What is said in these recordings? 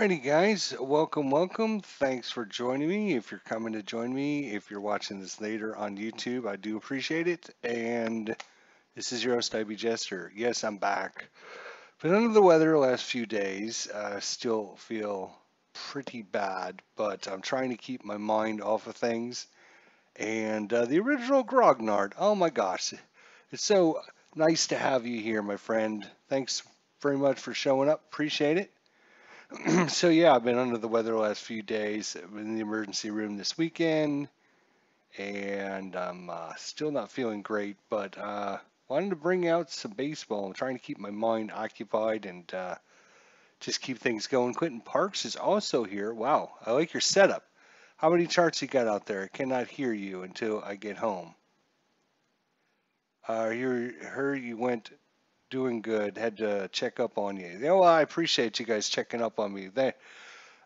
Alrighty, guys, welcome. Thanks for joining me. If you're coming to join me, if you're watching this later on YouTube, I do appreciate it. And this is your host, IB Jester. Yes, I'm back. Been under the weather the last few days. Still feel pretty bad, but I'm trying to keep my mind off of things. And the original Grognard, oh my gosh, it's so nice to have you here, my friend. Thanks very much for showing up. Appreciate it. So yeah, I've been under the weather the last few days. I've been in the emergency room this weekend, and I'm still not feeling great. But wanted to bring out some baseball. I'm trying to keep my mind occupied and just keep things going. Quentin Parks is also here. Wow, I like your setup. How many charts you got out there? I cannot hear you until I get home. Heard you went doing good. Had to check up on you. Well, I appreciate you guys checking up on me.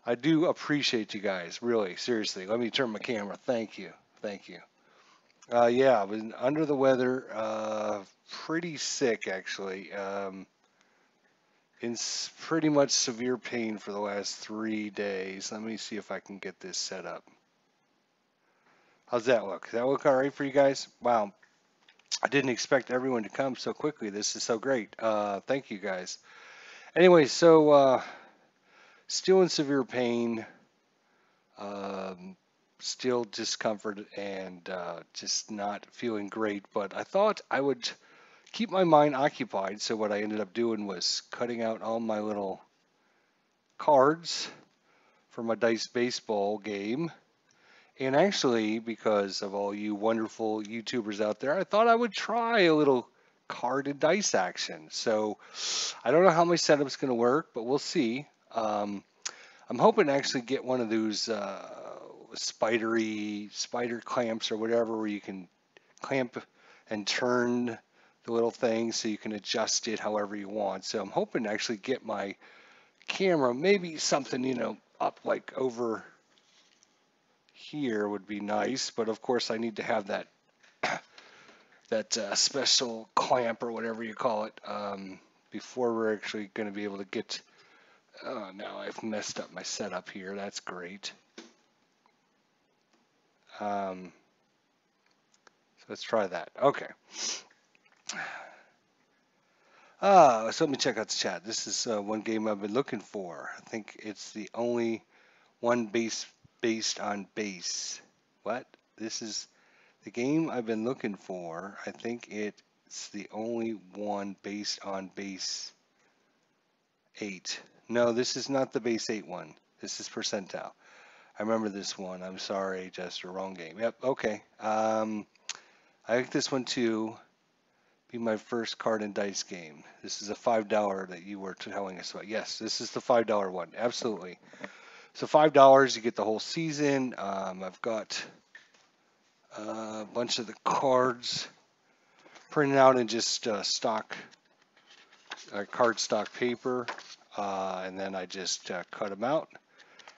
I do appreciate you guys, really, seriously. Let me turn my camera. Thank you. Thank you. Yeah, I was under the weather, pretty sick actually. Pretty much severe pain for the last 3 days. Let me see if I can get this set up. How's that look? Does that look all right for you guys? Wow, I didn't expect everyone to come so quickly. This is so great. Thank you guys. Anyway, so still in severe pain. Um, Still discomfort and just not feeling great. But I thought I would keep my mind occupied. So what I ended up doing was cutting out all my little cards for my dice baseball game. And actually, because of all you wonderful YouTubers out there, I thought I would try a little card and dice action. So I don't know how my setup's going to work, but we'll see. I'm hoping to actually get one of those spider clamps or whatever where you can clamp and turn the little thing so you can adjust it however you want. So I'm hoping to actually get my camera, maybe something, up like over here would be nice. But of course I need to have that special clamp or whatever you call it before we're actually going to be able to get. Oh, now I've messed up my setup here. That's great. Um, so let's try that. Okay. So let me check out the chat. This is one game I've been looking for. I think it's the only one based on base. What? This is the game I've been looking for. I think it's the only one based on base 8. No, this is not the base 8 one. This is percentile. I remember this one. I'm sorry, Jester. Wrong game. Yep. Okay. I like this one too. Be my first card and dice game. This is a $5 that you were telling us about. Yes, this is the $5 one. Absolutely. So $5, you get the whole season. I've got a bunch of the cards printed out in just stock card stock paper, and then I just cut them out.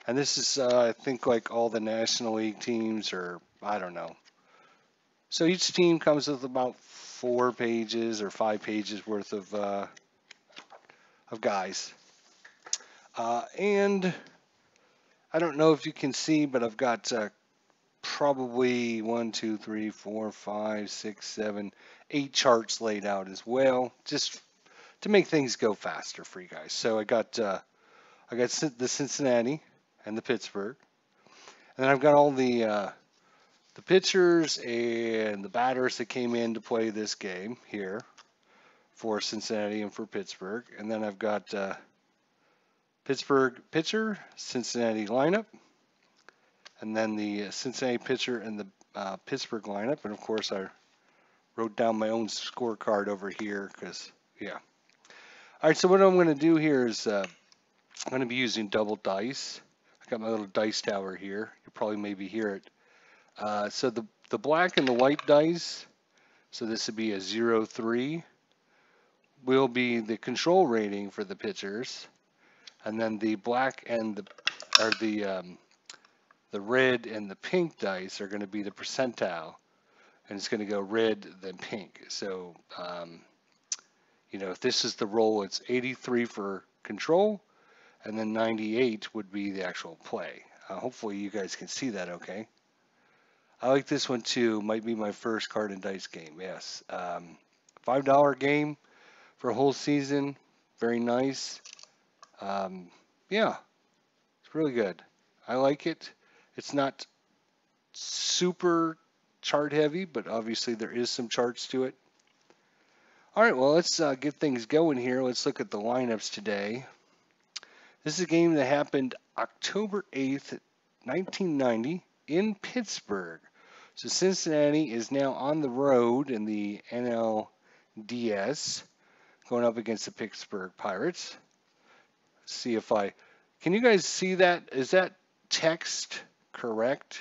And this is, I think, like all the National League teams, or I don't know. So each team comes with about 4 pages or 5 pages worth of guys. And I don't know if you can see, but I've got probably 1, 2, 3, 4, 5, 6, 7, 8 charts laid out as well, just to make things go faster for you guys. So I got the Cincinnati and the Pittsburgh, and then I've got all the pitchers and the batters that came in to play this game here for Cincinnati and for Pittsburgh. And then I've got Pittsburgh pitcher, Cincinnati lineup, and then the Cincinnati pitcher and the Pittsburgh lineup. And of course, I wrote down my own scorecard over here because, yeah. All right, so what I'm going to do here is I'm going to be using double dice. I got my little dice tower here. You probably maybe hear it. So the black and the white dice, so this would be a 0-3, will be the control rating for the pitchers, and then the black and the red and the pink dice are going to be the percentile, and it's going to go red then pink. So if this is the roll, it's 83 for control, and then 98 would be the actual play. Hopefully you guys can see that okay. I like this one too. Might be my first card and dice game. Yes. $5 game for a whole season. Very nice. Yeah, it's really good. I like it. It's not super chart heavy, but obviously there is some charts to it. All right, well, let's get things going here. Let's look at the lineups today. This is a game that happened October 8th, 1990 in Pittsburgh. So Cincinnati is now on the road in the NLCS going up against the Pittsburgh Pirates. Let's see if can you guys see that? Is that text correct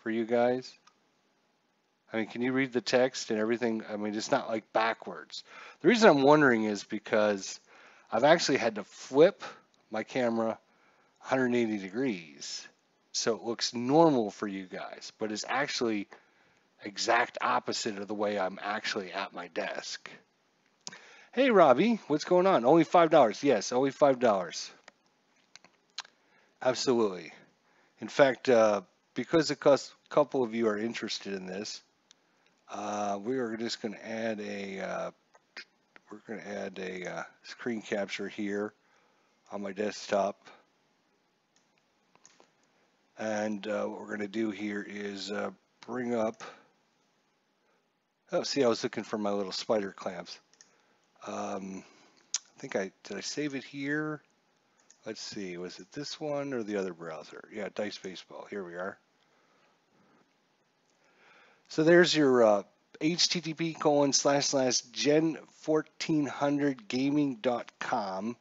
for you guys? I mean, can you read the text and everything? I mean, it's not like backwards. The reason I'm wondering is because I've actually had to flip my camera 180 degrees so it looks normal for you guys, but it's actually exact opposite of the way I'm actually at my desk. Hey, Robbie, what's going on? Only $5. Yes, only $5. Absolutely. In fact, because a couple of you are interested in this, we are just going to add a screen capture here on my desktop. And what we're going to do here is bring up. Oh, see, I was looking for my little spider clamps. I think did I save it here? Let's see, was it this one or the other browser? Yeah, Dice Baseball. Here we are. So there's your http://gen1400gaming.com.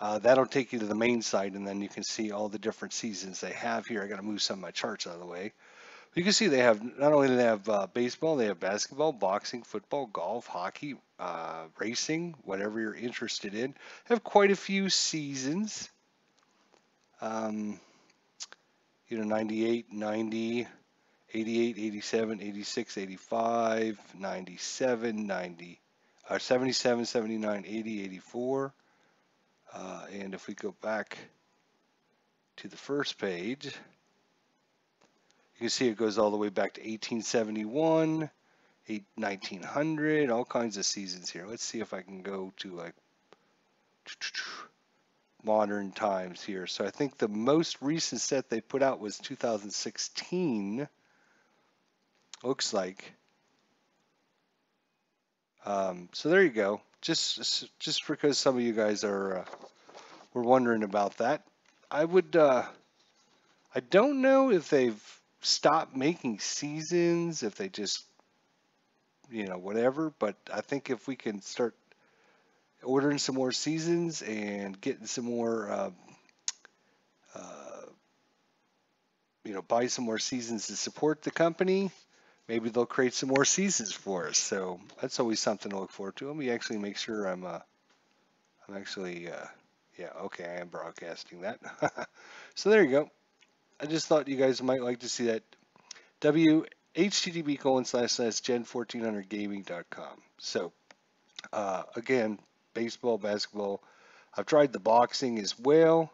That'll take you to the main site, and then you can see all the different seasons they have here. I got to move some of my charts out of the way. You can see they have, not only do they have baseball, they have basketball, boxing, football, golf, hockey, racing, whatever you're interested in. They have quite a few seasons. 98, 90, 88, 87, 86, 85, 97, 90, 77, 79, 80, 84. And if we go back to the first page, you can see it goes all the way back to 1871, 1900, all kinds of seasons here. Let's see if I can go to like modern times here. So I think the most recent set they put out was 2016. Looks like. So there you go. Just because some of you guys were wondering about that, I don't know if they've stopped making seasons, if they just, whatever. But I think if we can start ordering some more seasons and getting some more, buy some more seasons to support the company, maybe they'll create some more seasons for us. So that's always something to look forward to. Let me actually make sure I'm actually, yeah, okay, I am broadcasting that. So there you go. I just thought you guys might like to see that. http://gen1400gaming.com. So again, baseball, basketball. I've tried the boxing as well.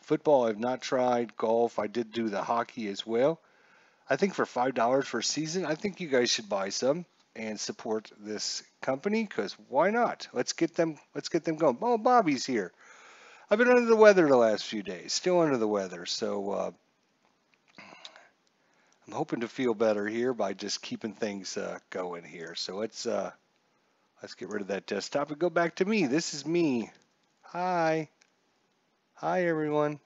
Football I've not tried. Golf, I did do the hockey as well. I think for $5 for a season, I think you guys should buy some and support this company, because why not? Let's get them going. Oh, Bobby's here. I've been under the weather the last few days, still under the weather, so I'm hoping to feel better here by just keeping things going here. So let's get rid of that desktop and go back to me. This is me. Hi everyone.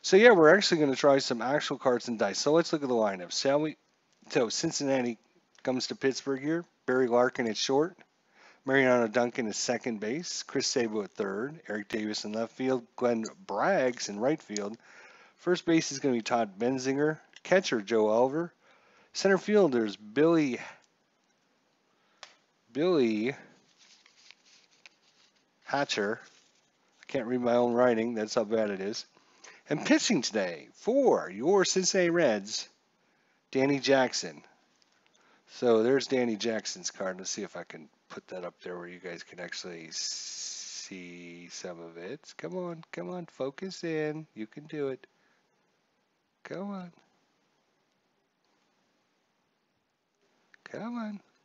So yeah, we're actually going to try some actual cards and dice. So let's look at the lineups, shall we? So Cincinnati comes to Pittsburgh here. Barry Larkin at short. Mariano Duncan is second base. Chris Sabo at third. Eric Davis in left field. Glenn Braggs in right field. First base is going to be Todd Benzinger. Catcher Joe Elver. Center fielders Billy Hatcher. I can't read my own writing. That's how bad it is. And pitching today for your Cincinnati Reds, Danny Jackson. So there's Danny Jackson's card. Let's see if I can put that up there where you guys can actually see some of it. Come on, focus in. You can do it. Come on,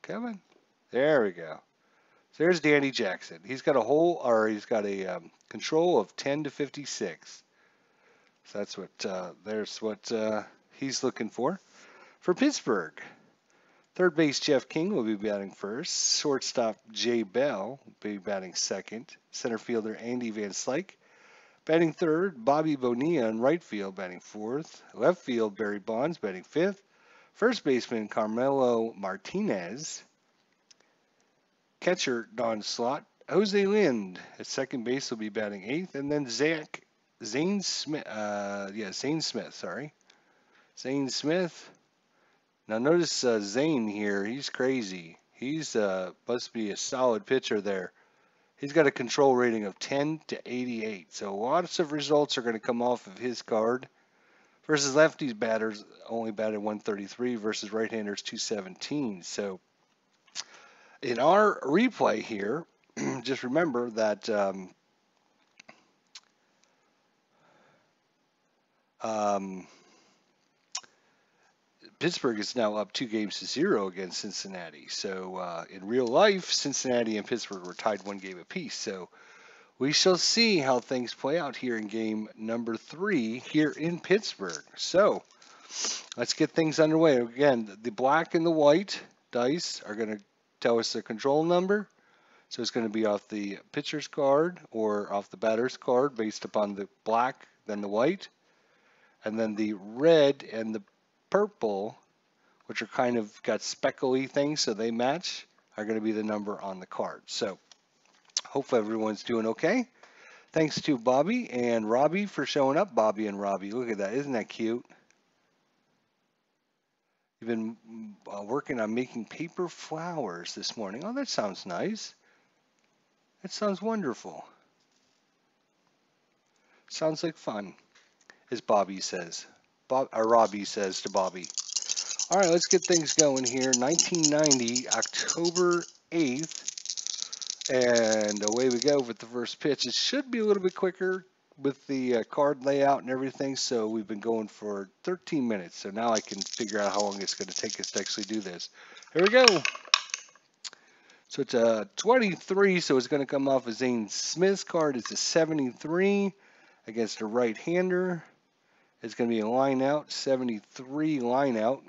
come on. There we go. So there's Danny Jackson. He's got a control of 10 to 56. So that's what he's looking for. For Pittsburgh, third base Jeff King will be batting first. Shortstop Jay Bell will be batting second. Center fielder Andy Van Slyke batting third. Bobby Bonilla in right field batting fourth. Left field Barry Bonds batting fifth. First baseman Carmelo Martinez. Catcher Don Slott. Jose Lind at second base will be batting eighth. And then Zane Smith. Zane Smith. Now notice Zane here. He's crazy. He's must be a solid pitcher there. He's got a control rating of 10 to 88. So lots of results are going to come off of his card. Versus lefties batters only batted 133 versus right-handers 217. So in our replay here, just remember that Pittsburgh is now up 2-0 against Cincinnati. So in real life, Cincinnati and Pittsburgh were tied 1 game apiece. So we shall see how things play out here in game number 3 here in Pittsburgh. So let's get things underway. Again, the black and the white dice are going to tell us the control number. So it's going to be off the pitcher's card or off the batter's card based upon the black, then the white. And then the red and the purple, which are kind of got speckly things so they match, are going to be the number on the card. So hopefully everyone's doing okay. Thanks to Bobby and Robbie for showing up. Bobby and Robbie, look at that. Isn't that cute? You've been working on making paper flowers this morning. Oh, that sounds nice. That sounds wonderful. Sounds like fun, as Bobby says. Robbie says to Bobby. All right, let's get things going here. 1990, October 8th. And away we go with the first pitch. It should be a little bit quicker with the card layout and everything. So we've been going for 13 minutes. So now I can figure out how long it's going to take us to actually do this. Here we go. So it's a 23. So it's going to come off of Zane Smith's card. It's a 73 against a right-hander. It's going to be a line out, 73 line out.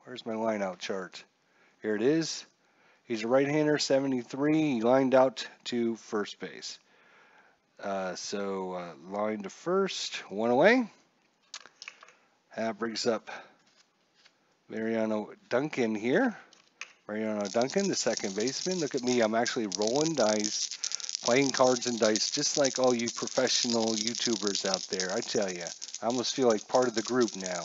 Where's my line out chart? Here it is. He's a right-hander, 73. He lined out to first base. Line to first, 1 away. That brings up Mariano Duncan here. Mariano Duncan, the second baseman. Look at me, I'm actually rolling dice, playing cards and dice, just like all you professional YouTubers out there. I tell you, I almost feel like part of the group now.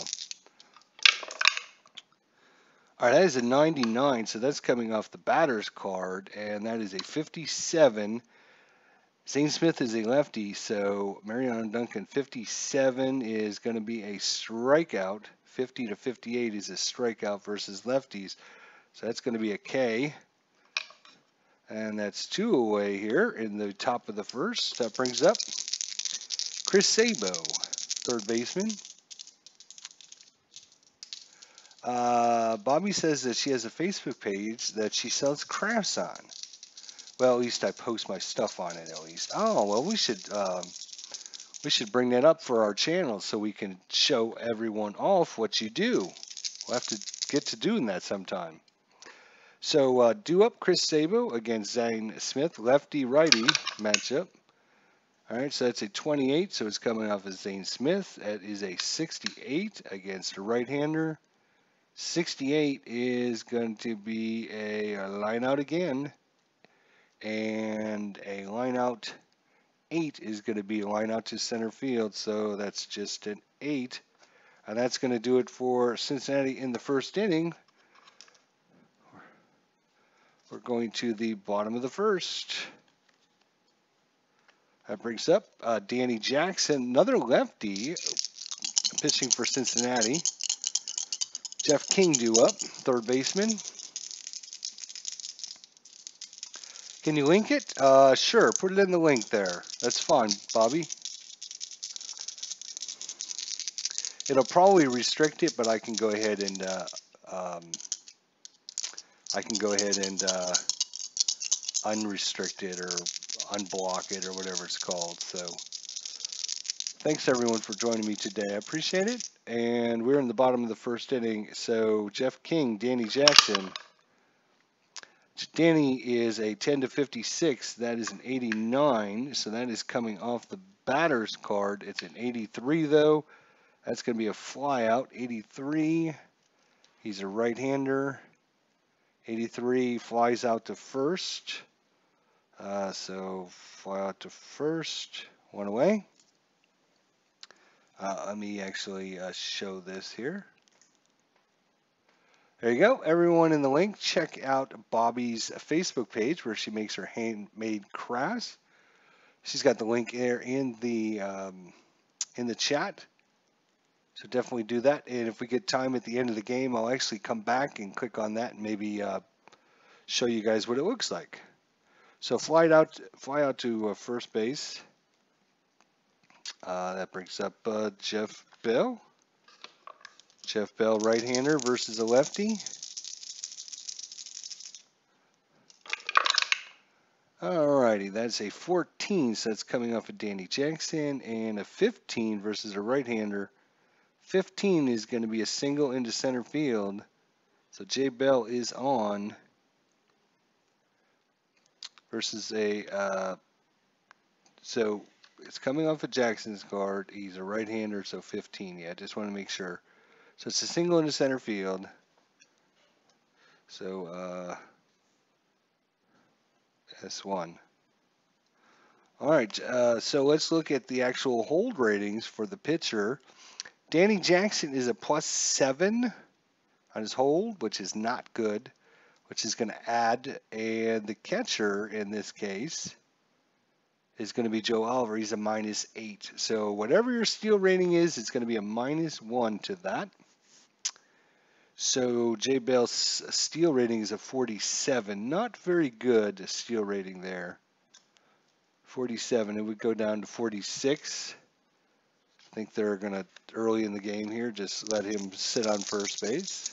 All right, that is a 99, so that's coming off the batter's card, and that is a 57. Zane Smith is a lefty, so Mariano Duncan 57 is going to be a strikeout. 50 to 58 is a strikeout versus lefties, so that's going to be a K. And that's 2 away here in the top of the first. That brings up Chris Sabo, third baseman. Bobby says that she has a Facebook page that she sells crafts on. Well, at least I post my stuff on it, at least. Oh, well, we should bring that up for our channel so we can show everyone off what you do. We'll have to get to doing that sometime. So, due up Chris Sabo against Zane Smith, lefty-righty matchup. All right, so that's a 28, so it's coming off as Zane Smith. That is a 68 against a right-hander. 68 is going to be a line out again, and a line out 8 is going to be a line out to center field, so that's just an 8, and that's going to do it for Cincinnati in the first inning. We're going to the bottom of the first. That brings up Danny Jackson, another lefty, pitching for Cincinnati. Jeff King due up, third baseman. Can you link it? Sure. Put it in the link there. That's fine, Bobby. It'll probably restrict it, but I can go ahead and um, unrestrict it or unblock it or whatever it's called. So thanks everyone for joining me today. I appreciate it. And we're in the bottom of the first inning. So Jeff King, Danny Jackson. Danny is a 10-56. That is an 89. So that is coming off the batter's card. It's an 83 though. That's going to be a fly out. 83. He's a right-hander. 83 flies out to first. So fly out to first. One away. Let me actually show this here. There you go. Everyone in the link, check out Bobby's Facebook page where she makes her handmade crafts. She's got the link there in the chat. So definitely do that. And if we get time at the end of the game, I'll actually come back and click on that and maybe show you guys what it looks like. So fly out to first base. That brings up Jeff Bell. Jeff Bell, right-hander versus a lefty. Alrighty, that's a 14, so that's coming off of Danny Jackson, and a 15 versus a right-hander. 15 is going to be a single into center field. So J Bell is on versus a so it's coming off of Jackson's card. He's a right-hander, so 15. Yeah, I just want to make sure. So it's a single into center field. So S1. All right, so let's look at the actual hold ratings for the pitcher. Danny Jackson is a +7 on his hold, which is not good, which is going to add. And the catcher in this case is going to be Joe Oliver. He's a -8. So whatever your steal rating is, it's going to be a -1 to that. So J Bell's steal rating is a 47. Not very good steal rating there. 47. It would go down to 46. I think they're going to, early in the game here, just let him sit on first base.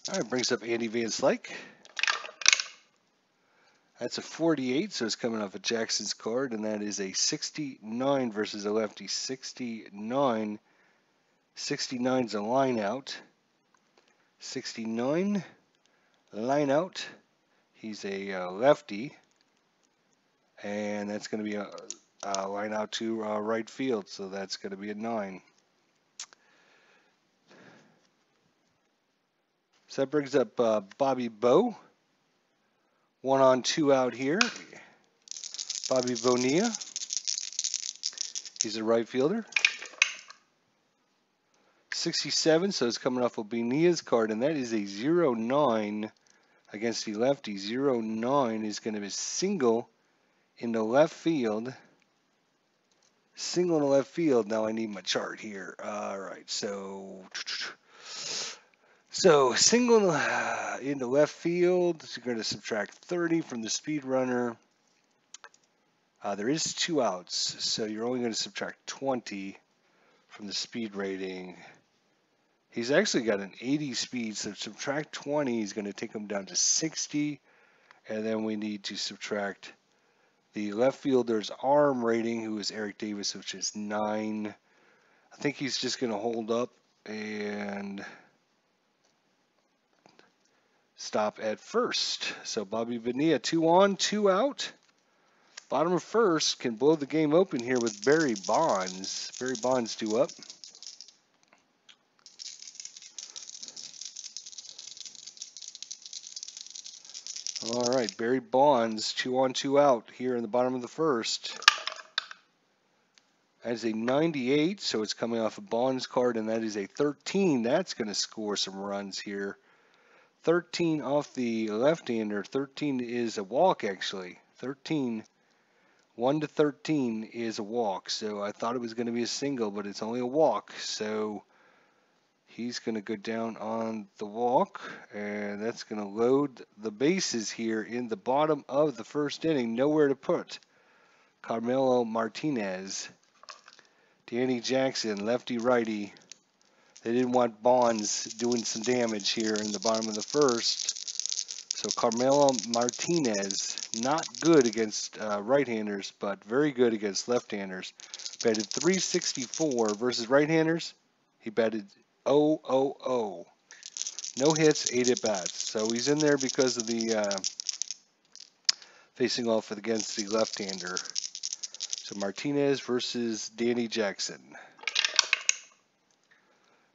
All right, brings up Andy Van Slyke. That's a 48, so it's coming off of Jackson's card, and that is a 69 versus a lefty. 69. 69's a line out. 69, line out. He's a lefty, and that's going to be a line out to right field, so that's going to be a 9. So that brings up Bobby Bowe. 1 on 2 out here. Bobby Bonilla. He's a right fielder. 67, so it's coming off of Bonilla's card, and that is a 0-9 against the lefty. 0-9 is going to be single in the left field. Single in the left field. Now I need my chart here. All right, so single in the left field. So you're going to subtract 30 from the speed runner. There is 2 outs, so you're only going to subtract 20 from the speed rating. He's actually got an 80 speed, so subtract 20 is going to take him down to 60. And then we need to subtract the left fielder's arm rating, who is Eric Davis, which is 9. I think he's just going to hold up and stop at first. So Bobby Bonilla, 2 on, 2 out. Bottom of first can blow the game open here with Barry Bonds. Barry Bonds 2 up. All right, Barry Bonds, 2 on, 2 out here in the bottom of the first. That is a 98, so it's coming off a Bonds card, and that is a 13. That's going to score some runs here. 13 off the left-hander. 13 is a walk, actually. 13, 1 to 13 is a walk. So I thought it was going to be a single, but it's only a walk. So He's going to go down on the walk, and that's going to load the bases here in the bottom of the first inning. Nowhere to put Carmelo Martinez. Danny Jackson, lefty-righty. They didn't want Bonds doing some damage here in the bottom of the first. So Carmelo Martinez, not good against right-handers, but very good against left-handers. Batted .364 versus right-handers. He batted .000. No hits, 8 at-bats. So he's in there because of the facing off against the left-hander. So Martinez versus Danny Jackson.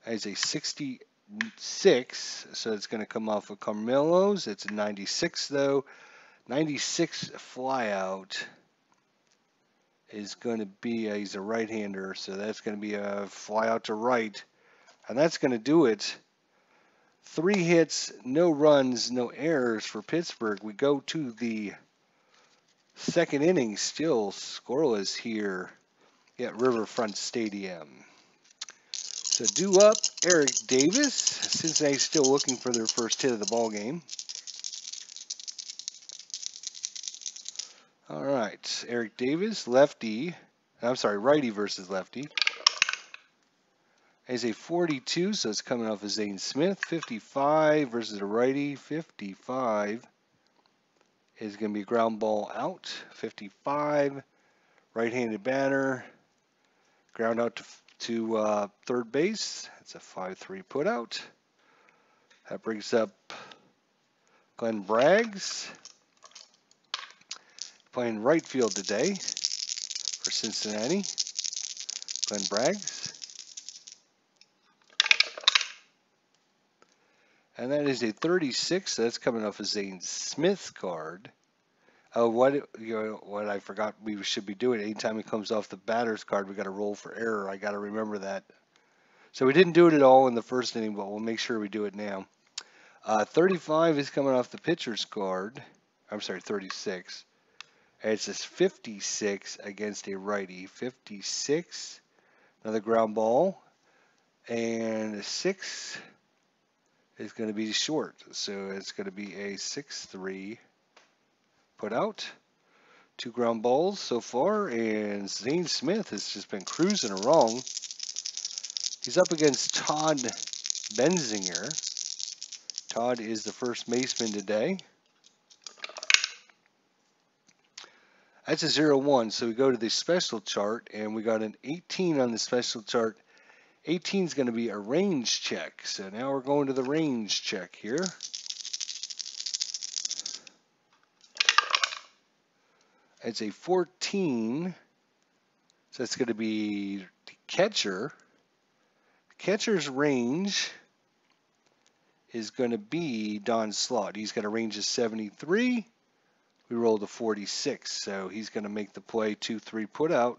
As a 66, so it's going to come off of Carmelo's. It's a 96 though. 96 flyout is going to be, he's a right-hander, so that's going to be a flyout to right. And that's going to do it. 3 hits, no runs, no errors for Pittsburgh. We go to the second inning, still scoreless here at Riverfront Stadium. So due up, Eric Davis. Cincinnati's still looking for their first hit of the ball game. All right, Eric Davis, lefty. I'm sorry, righty versus lefty. As a 42, so it's coming off of Zane Smith. 55 versus a righty. 55 is going to be a ground ball out. 55, right-handed batter. Ground out to third base. It's a 5-3 put out. That brings up Glenn Braggs, playing right field today for Cincinnati. Glenn Braggs. And that is a 36. So that's coming off a Zane Smith card. Oh, what I forgot we should be doing. Anytime it comes off the batter's card, we got to roll for error. I got to remember that. So we didn't do it at all in the first inning, but we'll make sure we do it now. 35 is coming off the pitcher's card. I'm sorry, 36. And it's this 56 against a righty. 56, another ground ball. And a 6 is going to be short. So it's going to be a 6-3 put out. 2 ground balls so far, and Zane Smith has just been cruising along. He's up against Todd Benzinger. Todd is the first baseman today. That's a 0-1, so we go to the special chart, and we got an 18 on the special chart. 18 is going to be a range check, so now we're going to the range check here. It's a 14, so it's going to be the catcher. The catcher's range is going to be Don Slaught. He's got a range of 73. We rolled a 46, so he's going to make the play 2-3 put out.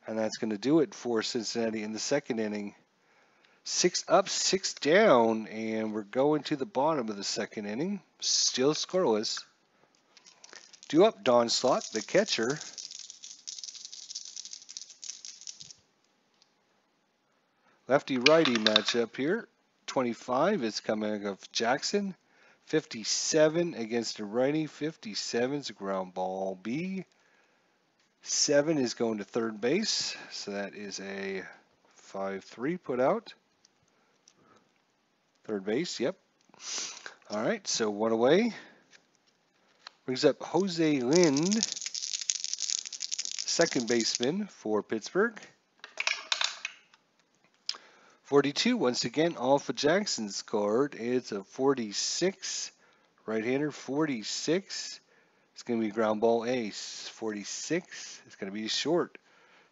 And that's going to do it for Cincinnati in the second inning. 6 up, 6 down, and we're going to the bottom of the second inning. Still scoreless. Due up, Don Slaught, the catcher. Lefty-righty matchup here. 25 is coming off Jackson. 57 against a righty. 57 is a ground ball B. 7 is going to third base. So that is a 5-3 put out. Third base, yep. All right, so 1 away. Brings up Jose Lind, second baseman for Pittsburgh. 42, once again, off of Jackson's card. It's a 46, right-hander, 46. It's going to be ground ball ace. 46 is going to be short.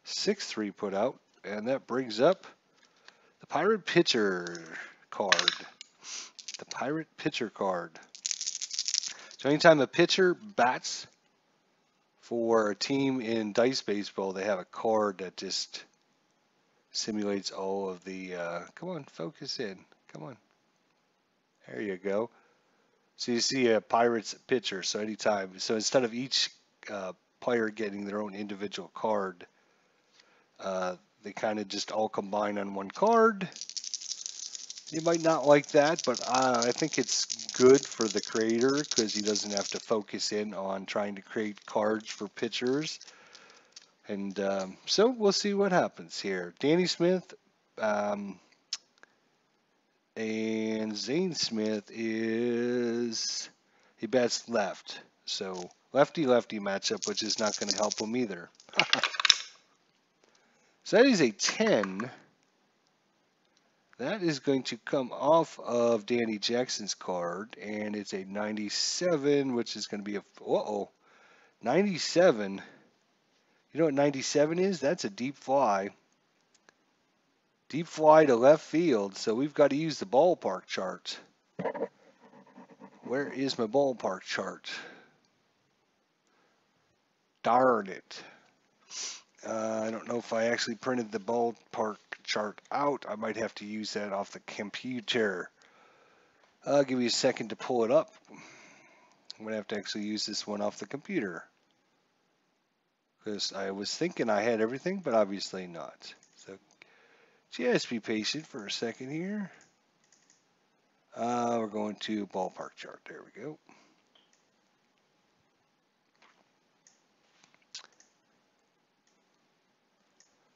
6-3 put out, and that brings up the Pirate pitcher card. The Pirate pitcher card. So anytime a pitcher bats for a team in dice baseball, they have a card that just simulates all of the, come on, focus in, come on. There you go. So you see a Pirates pitcher, so anytime, so instead of each player getting their own individual card, they kind of just all combine on one card. You might not like that, but I think it's good for the creator because he doesn't have to focus in on trying to create cards for pitchers. And so we'll see what happens here. Danny Smith and Zane Smith he bats left. So lefty-lefty matchup, which is not going to help him either. So that is a 10. That is going to come off of Danny Jackson's card, and it's a 97, which is going to be a 97. You know what 97 is? That's a deep fly. Deep fly to left field, so we've got to use the ballpark chart. Where is my ballpark chart? Darn it. I don't know if I actually printed the ballpark chart out. I might have to use that off the computer. I'll give you a second to pull it up. I'm going to have to actually use this one off the computer. Because I was thinking I had everything, but obviously not. So just be patient for a second here. We're going to ballpark chart. There we go.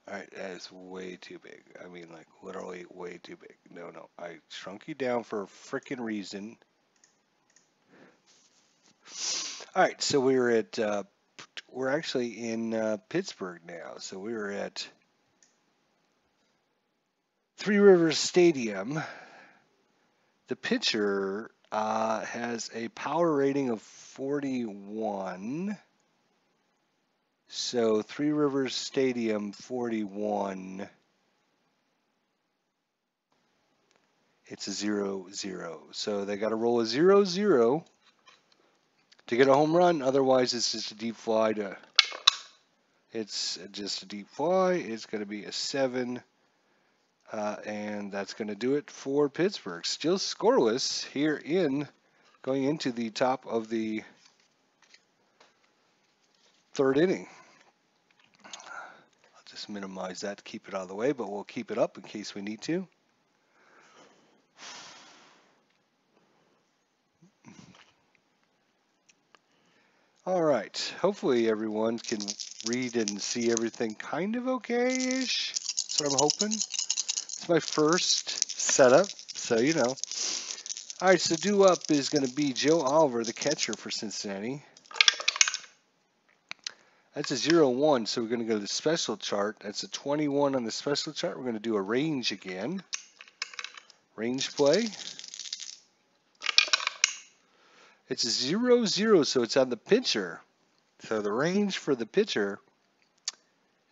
Alright, that is way too big. I mean, like, literally way too big. No, I shrunk you down for a freaking reason. Alright, so we're actually in Pittsburgh now. So we're at Three Rivers Stadium. The pitcher has a power rating of 41. So Three Rivers Stadium 41. It's a 0-0. So they got to roll a 0-0 to get a home run. Otherwise, it's just a deep fly It's just a deep fly. It's going to be a 7. And that's going to do it for Pittsburgh. Still scoreless here going into the top of the third inning. I'll just minimize that to keep it out of the way, but we'll keep it up in case we need to. All right. Hopefully everyone can read and see everything kind of okay-ish. That's what I'm hoping. It's my first setup, so you know. All right, so due up is going to be Joe Oliver, the catcher for Cincinnati. That's a 0-1, so we're going to go to the special chart. That's a 21 on the special chart. We're going to do a range again. Range play. It's a 0-0, so it's on the pitcher. So the range for the pitcher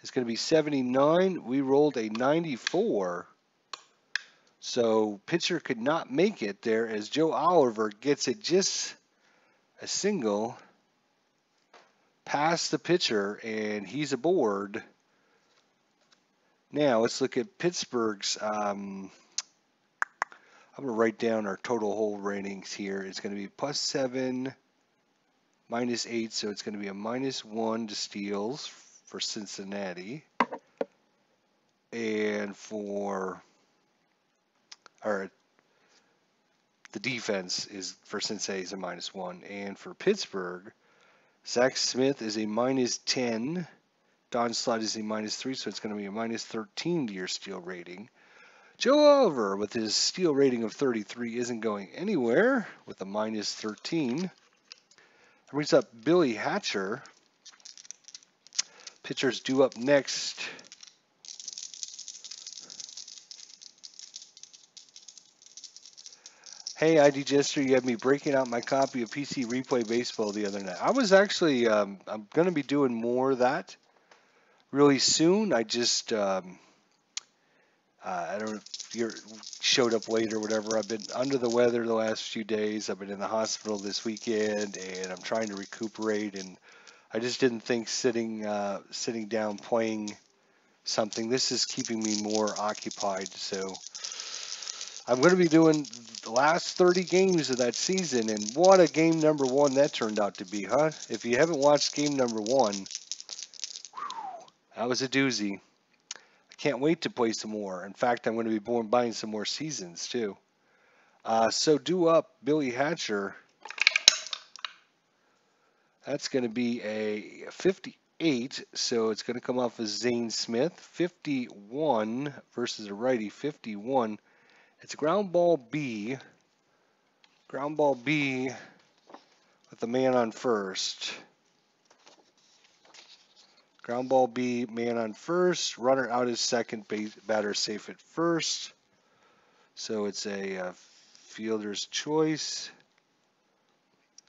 is going to be 79. We rolled a 94. So pitcher could not make it there as Joe Oliver gets it just a single past the pitcher, and he's aboard. Now let's look at Pittsburgh's. I'm going to write down our total hole ratings here. It's going to be +7, -8, so it's going to be a -1 to steals for Cincinnati. And the defense is for Cincinnati is a -1. And for Pittsburgh, Zach Smith is a -10. Don Slott is a -3, so it's going to be a -13 to your steal rating. Joe Oliver, with his steal rating of 33, isn't going anywhere with a -13. That brings up Billy Hatcher. Pitchers due up next. Hey, ID Jester, you had me breaking out my copy of PC Replay Baseball the other night. I was actually, I'm going to be doing more of that really soon. I just, I don't know if you showed up late or whatever. I've been under the weather the last few days. I've been in the hospital this weekend, and I'm trying to recuperate. And I just didn't think sitting down playing something. This is keeping me more occupied. So I'm going to be doing the last 30 games of that season, and what a game number 1 that turned out to be, huh? If you haven't watched game number 1, that was a doozy. I can't wait to play some more. In fact, I'm going to be buying some more seasons too. So due up, Billy Hatcher. That's going to be a 58, so it's going to come off as Zane Smith. 51 versus a righty, 51. It's a ground ball B. Ground ball B with the man on first. Ground ball B, man on first. Runner out is second, batter safe at first. So it's a fielder's choice.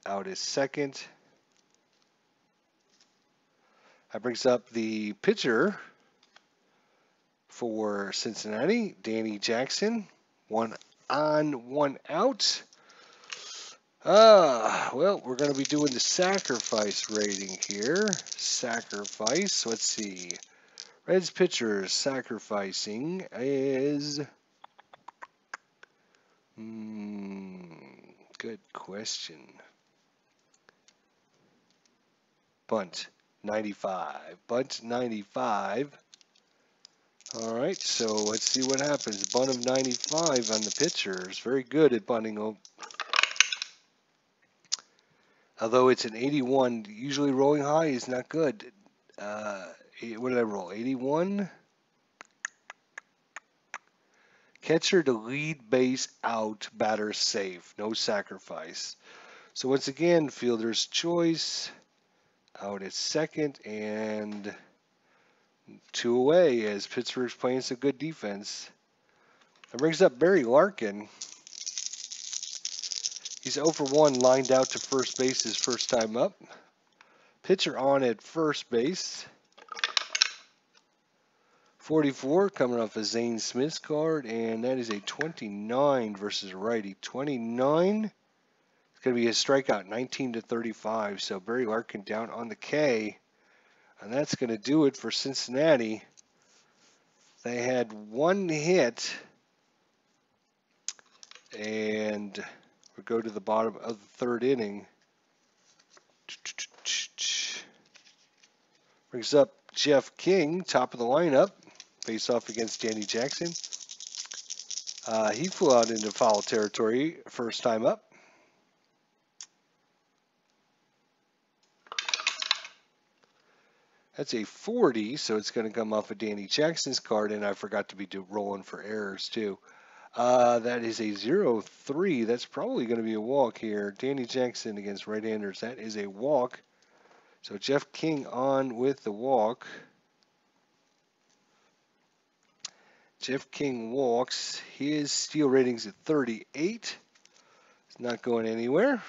Out is second. That brings up the pitcher for Cincinnati, Danny Jackson. 1 on, 1 out. Well, we're going to be doing the sacrifice rating here. Sacrifice, let's see. Reds pitcher sacrificing is... good question. Bunt, 95. Bunt, 95. All right, so let's see what happens. Bunt of 95 on the pitcher is very good at bunting. Although it's an 81, usually rolling high is not good. What did I roll? 81? Catcher to lead base out, batter safe, no sacrifice. So once again, fielder's choice. Out at second, and 2 away as Pittsburgh's playing some good defense. That brings up Barry Larkin. He's 0 for 1, lined out to first base his first time up. Pitcher on at first base. 44 coming off a Zane Smith card, and that is a 29 versus a righty. 29. It's going to be a strikeout, 19 to 35. So Barry Larkin down on the K. And that's going to do it for Cincinnati. They had 1 hit. And we'll go to the bottom of the 3rd inning. Brings up Jeff King, top of the lineup. Face off against Danny Jackson. He flew out into foul territory first time up. That's a 40, so it's going to come off of Danny Jackson's card, and I forgot to be rolling for errors too. That is a 0-3. That's probably going to be a walk here. Danny Jackson against right-handers. That is a walk. So Jeff King on with the walk. Jeff King walks. His steal rating's at 38. It's not going anywhere.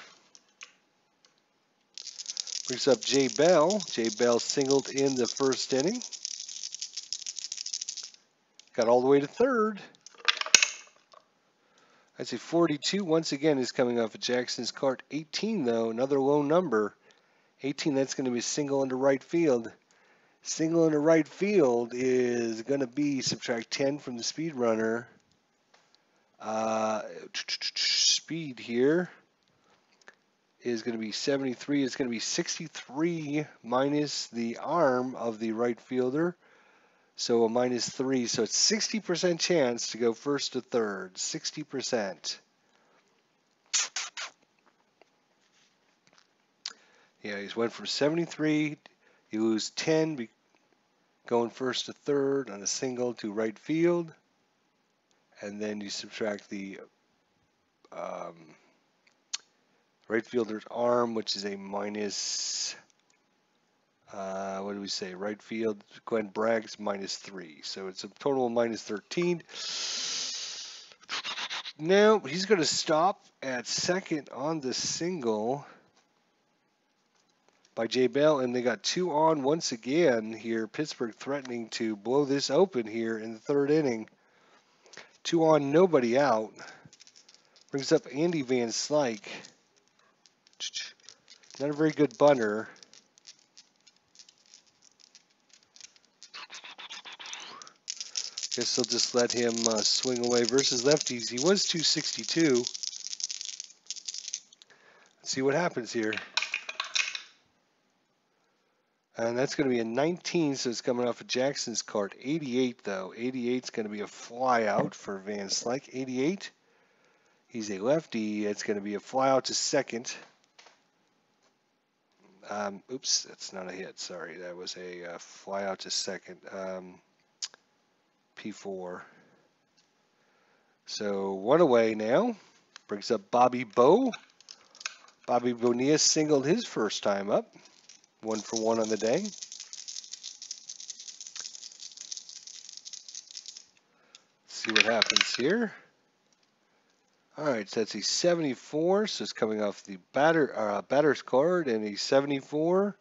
Brings up Jay Bell. Jay Bell singled in the first inning. Got all the way to 3rd. That's a 42. Once again is coming off of Jackson's card. 18 though, another low number. 18, that's going to be a single into right field. Single into right field is going to be subtract 10 from the speed runner. Speed here is going to be 73. It's going to be 63 minus the arm of the right fielder. So a -3. So it's 60% chance to go first to third. 60%. Yeah, he's went from 73. You lose 10 going first to third on a single to right field. And then you subtract the right fielder's arm, which is a minus, what do we say, right field, Glenn Bragg's -3. So it's a total of -13. Now he's going to stop at second on the single by Jay Bell, and they got 2 on once again here. Pittsburgh threatening to blow this open here in the 3rd inning. 2 on, nobody out. Brings up Andy Van Slyke. Not a very good bunter. Guess they'll just let him swing away versus lefties. He was 262. Let's see what happens here. And that's going to be a 19, so it's coming off of Jackson's card. 88, though. 88 is going to be a flyout for Van Slyke. 88. He's a lefty. It's going to be a flyout to second. Oops, that's not a hit. Sorry, that was a flyout to second. P4. So one away now. Brings up Bobby Bowe. Bobby Bonilla singled his first time up. 1 for 1 on the day. See what happens here. All right, so that's a 74. So it's coming off the batter's card, and a 74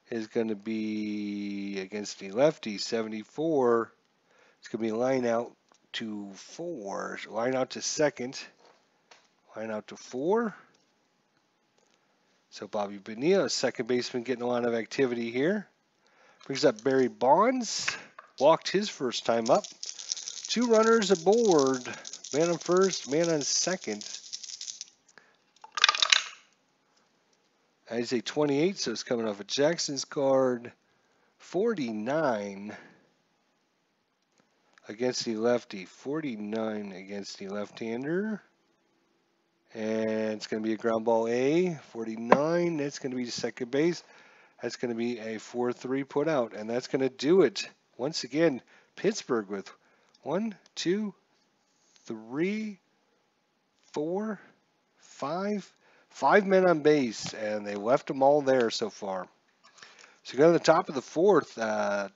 is going to be against the lefty. 74. It's going to be a line out to 4. Line out to second. Line out to 4. So Bobby Bonilla, second baseman, getting a lot of activity here. Brings up Barry Bonds. Walked his first time up. 2 runners aboard. Man on first, man on second. That is a 28, so it's coming off of Jackson's card. 49 against the lefty. 49 against the left-hander. And it's going to be a ground ball A. 49, that's going to be second base. That's going to be a 4-3 put out. And that's going to do it. Once again, Pittsburgh with 1, 2, 3, 4, 5. 5 men on base, and they left them all there so far. So go to the top of the 4th.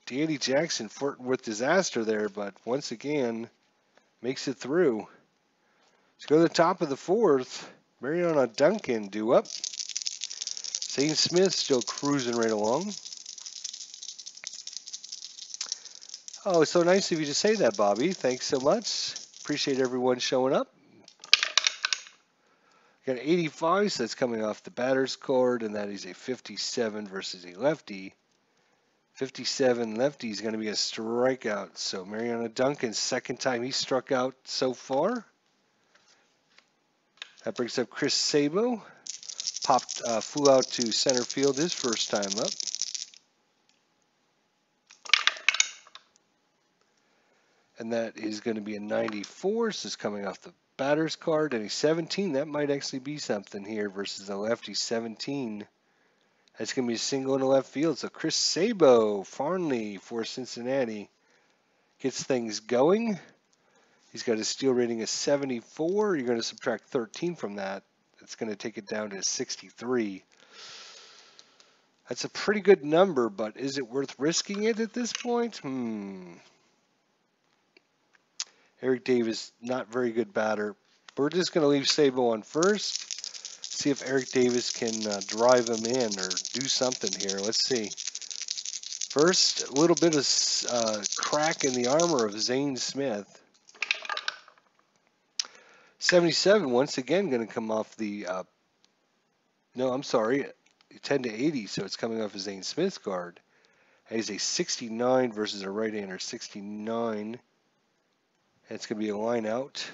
Danny Jackson flirting with disaster there, but once again makes it through. So go to the top of the 4th. Mariana Duncan due up. Zane Smith still cruising right along. Oh, it's so nice of you to say that, Bobby. Thanks so much. Appreciate everyone showing up. Got an 85, so that's coming off the batter's card, and that is a 57 versus a lefty. 57 lefty is going to be a strikeout. So Mariana Duncan, second time he struck out so far. That brings up Chris Sabo. Flew out to center field his first time up. And that is going to be a 94, so it's coming off the batter's card. And a 17, that might actually be something here versus the lefty. 17. That's going to be a single in the left field. So Chris Sabo, Farnley for Cincinnati, gets things going. He's got a steal rating of 74. You're going to subtract 13 from that. That's going to take it down to 63. That's a pretty good number, but is it worth risking it at this point? Eric Davis, not very good batter. We're just going to leave Sabo on first. See if Eric Davis can drive him in or do something here. Let's see. First, a little bit of crack in the armor of Zane Smith. 77, once again, going to come off the... no, I'm sorry. 10 to 80, so it's coming off of Zane Smith's card. That is a 69 versus a right-hander. 69. It's going to be a line out.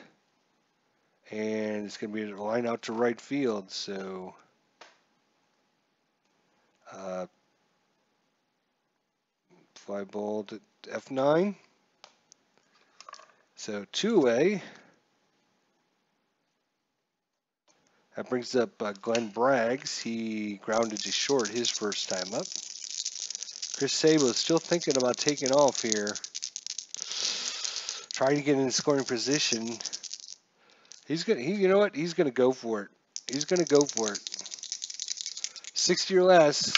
And it's going to be a line out to right field. So fly ball to F9. So 2 away. That brings up Glenn Braggs. He grounded to short his first time up. Chris Sabo still thinking about taking off here. Trying to get in scoring position. You know what? He's gonna go for it. He's gonna go for it. 60 or less.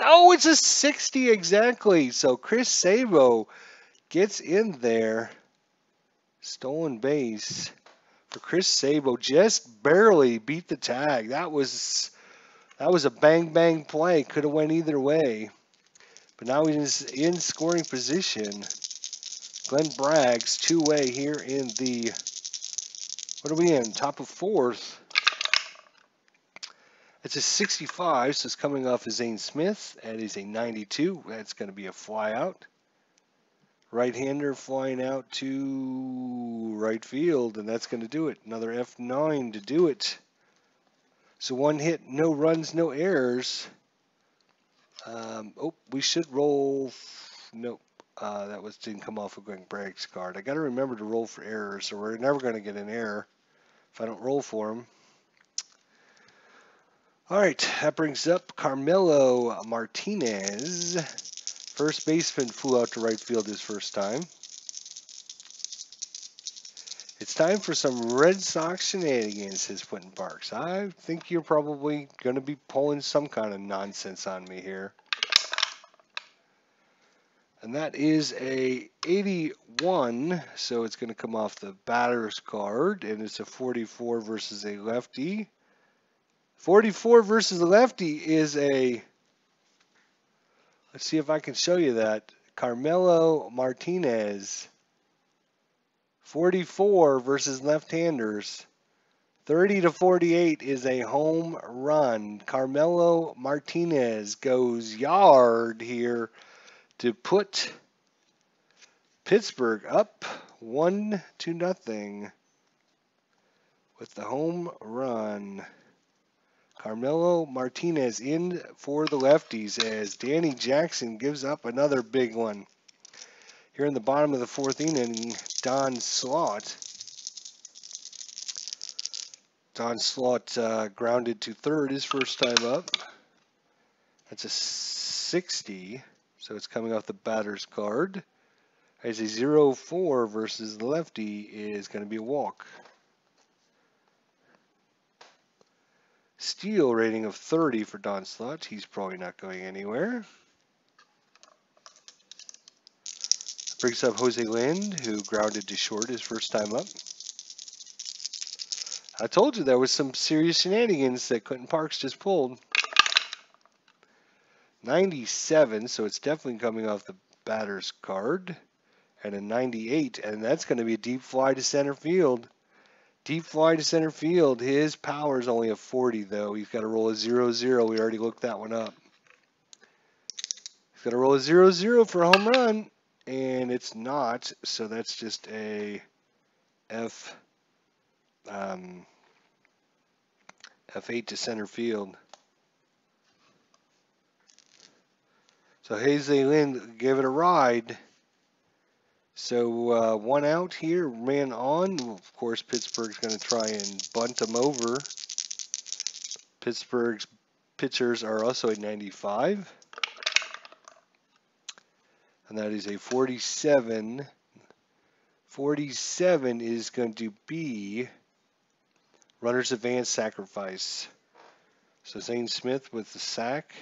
Oh, it's a 60 exactly. So Chris Sabo gets in there. Stolen base for Chris Sabo. Just barely beat the tag. That was a bang bang play. Could have went either way. But now he's in scoring position. Glenn Braggs, 2-way here in the, what are we in? Top of 4th. It's a 65, so it's coming off of Zane Smith. That is a 92. That's going to be a fly out. Right-hander flying out to right field, and that's going to do it. Another F9 to do it. So 1 hit, no runs, no errors. Oh, we should roll. Nope. That didn't come off a Gwen Bragg's card. I got to remember to roll for errors, so we're never going to get an error if I don't roll for them. All right, that brings up Carmelo Martinez. First baseman flew out to right field his first time. It's time for some Red Sox shenanigans, says Quentin Parks. I think you're probably going to be pulling some kind of nonsense on me here. And that is a 81, so it's going to come off the batter's card, and it's a 44 versus a lefty. 44 versus a lefty is a, let's see if I can show you that, Carmelo Martinez. 44 versus left-handers. 30-48 is a home run. Carmelo Martinez goes yard here to put Pittsburgh up 1-0 with the home run. Carmelo Martinez in for the lefties as Danny Jackson gives up another big one. Here in the bottom of the fourth inning, Don Slaught grounded to third his first time up. That's a 60, so it's coming off the batter's card. As a 0-4 versus the lefty is going to be a walk. Steal rating of 30 for Don Slaught. He's probably not going anywhere. Brings up Jose Lind, who grounded to short his first time up. I told you there was some serious shenanigans that Quentin Parks just pulled. 97, so it's definitely coming off the batter's card. And a 98, and that's going to be a deep fly to center field. Deep fly to center field. His power is only a 40, though. He's got to roll a 0-0. We already looked that one up. He's got to roll a 0-0 for a home run, and it's not, so that's just a F8 to center field. So Jose Lind gave it a ride. So one out here, man on. Of course, Pittsburgh's going to try and bunt him over. Pittsburgh's pitchers are also at 95. And that is a 47. 47 is going to be runner's advance sacrifice. So Zane Smith with the sack.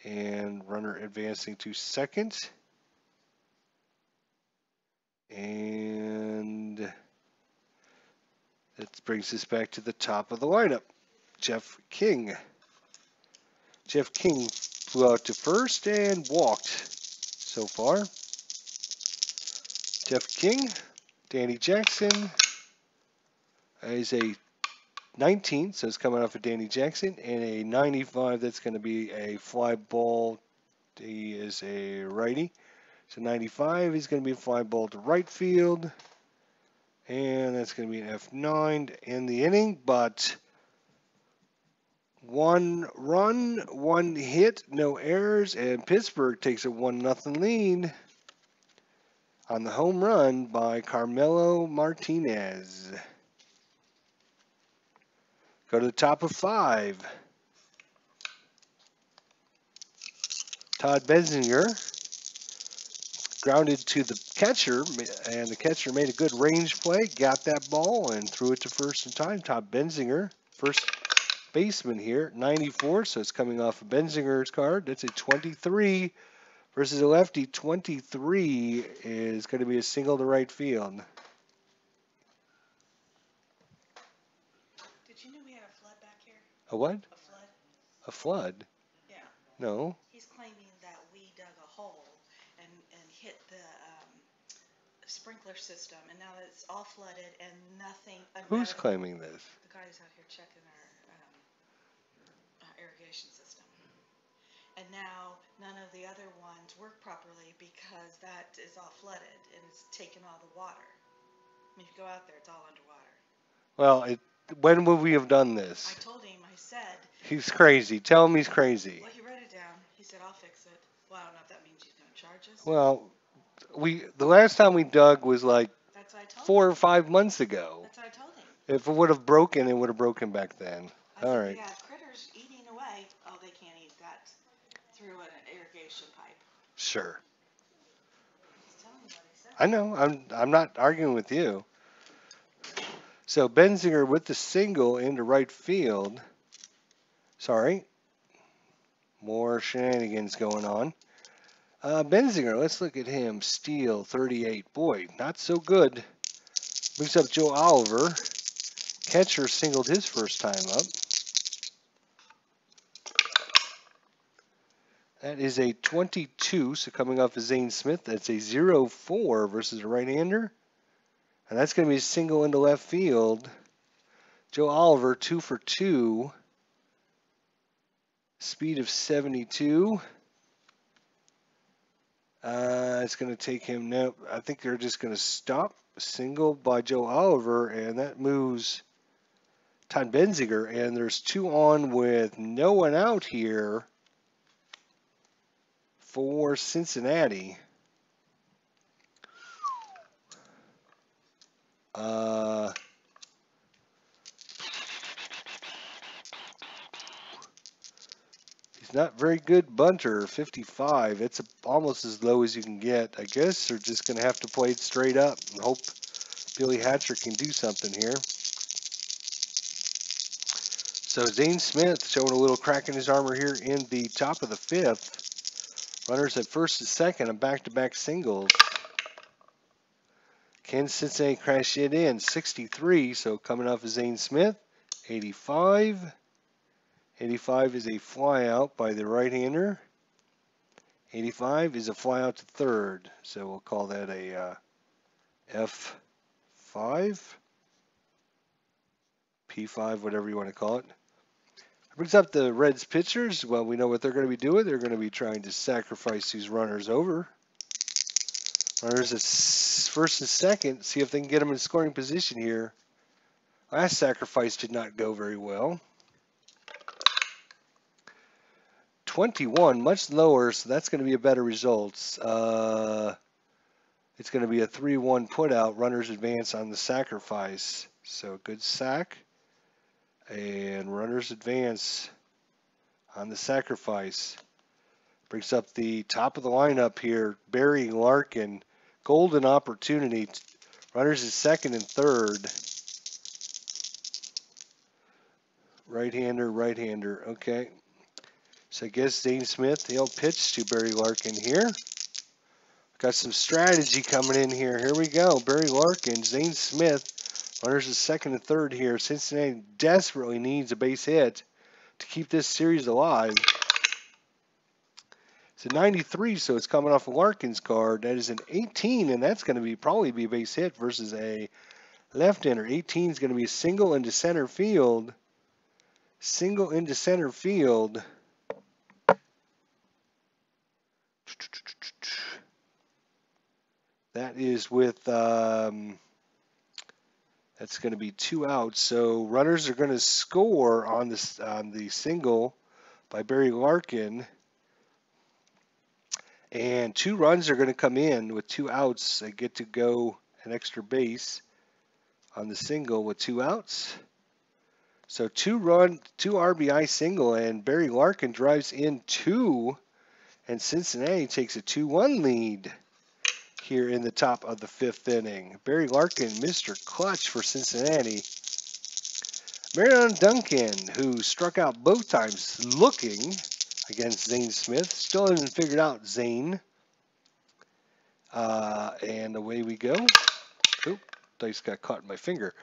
And runner advancing to second. And that brings us back to the top of the lineup. Jeff King. Jeff King flew out to first and walked so far. Jeff King, Danny Jackson is a 19, so it's coming off of Danny Jackson, and a 95, that's going to be a fly ball. He is a righty. So 95 is going to be a fly ball to right field. And that's going to be an F9 in the inning. But one run, one hit, no errors. And Pittsburgh takes a 1-0 lead on the home run by Carmelo Martinez. Go to the top of 5. Todd Benzinger grounded to the catcher, and the catcher made a good range play, got that ball, and threw it to first in time. Todd Benzinger, first baseman here, 94, so it's coming off of Benzinger's card. That's a 23 versus a lefty. 23 is going to be a single to right field. Did you know we had a flood back here? A what? A flood? A flood? Yeah. No. He's claiming that we dug a hole and hit the sprinkler system, and now it's all flooded and nothing. Who's claiming this? The guys out here checking our irrigation system. And now none of the other ones work properly because that is all flooded and it's taken all the water. I mean, if you go out there, it's all underwater. Well, when would we have done this? I told him, I said. He's crazy. Tell him he's crazy. Well, he wrote it down. Well, the last time we dug was like That's what I told 4 or 5 months ago. That's what I told him. If it would have broken, it would have broken back then. I All said we right. have critters eating away. Oh, they can't eat that through an irrigation pipe. Sure. Just telling you what he said. I know. I'm not arguing with you. So Benzinger with the single into right field. Sorry. More shenanigans going on. Benzinger, let's look at him. Steal, 38. Boy, not so good. Brings up Joe Oliver. Catcher singled his first time up. That is a 22, so coming off of Zane Smith, that's a 0-4 versus a right-hander. And that's going to be a single into left field. Joe Oliver, 2 for 2. Speed of 72. It's going to take him now. I think they're just going to stop. Single by Joe Oliver, and that moves Todd Benziger. And there's 2 on with no one out here for Cincinnati. He's not very good bunter, 55. It's almost as low as you can get. I guess they're just going to have to play it straight up and hope Billy Hatcher can do something here. So Zane Smith showing a little crack in his armor here in the top of the 5th. Runners at first and second and back-to-back singles. Can Cincinnati crash it in? 63, so coming off of Zane Smith. 85. 85 is a flyout by the right-hander. 85 is a flyout to third, so we'll call that a F5, P5, whatever you want to call it. Brings up the Reds pitchers. Well, we know what they're going to be doing. They're going to be trying to sacrifice these runners over. Runners at first and second. See if they can get them in scoring position here. Last sacrifice did not go very well. 21, much lower, so that's going to be a better result. It's going to be a 3-1 putout. Runners advance on the sacrifice. So good sack. And runners advance on the sacrifice. Brings up the top of the lineup here. Barry Larkin. Golden opportunity. Runners at second and third. Right-hander, right-hander. Okay. So I guess Zane Smith, he'll pitch to Barry Larkin here. Got some strategy coming in here. Here we go. Barry Larkin, Zane Smith. Runners at second and third here. Cincinnati desperately needs a base hit to keep this series alive. It's a 93, so it's coming off of Larkin's card. That is an 18, and that's going to be probably be a base hit versus a left-hander. 18 is going to be a single into center field. Single into center field. That is with, that's going to be 2 outs. So runners are going to score on this on the single by Barry Larkin. And 2 runs are going to come in with 2 outs. They get to go an extra base on the single with 2 outs. So 2 RBI single, and Barry Larkin drives in 2, and Cincinnati takes a 2-1 lead here in the top of the 5th inning. Barry Larkin, Mr. Clutch for Cincinnati. Marion Duncan, who struck out both times looking against Zane Smith. Still hasn't figured out Zane. And away we go. Oop, dice got caught in my finger.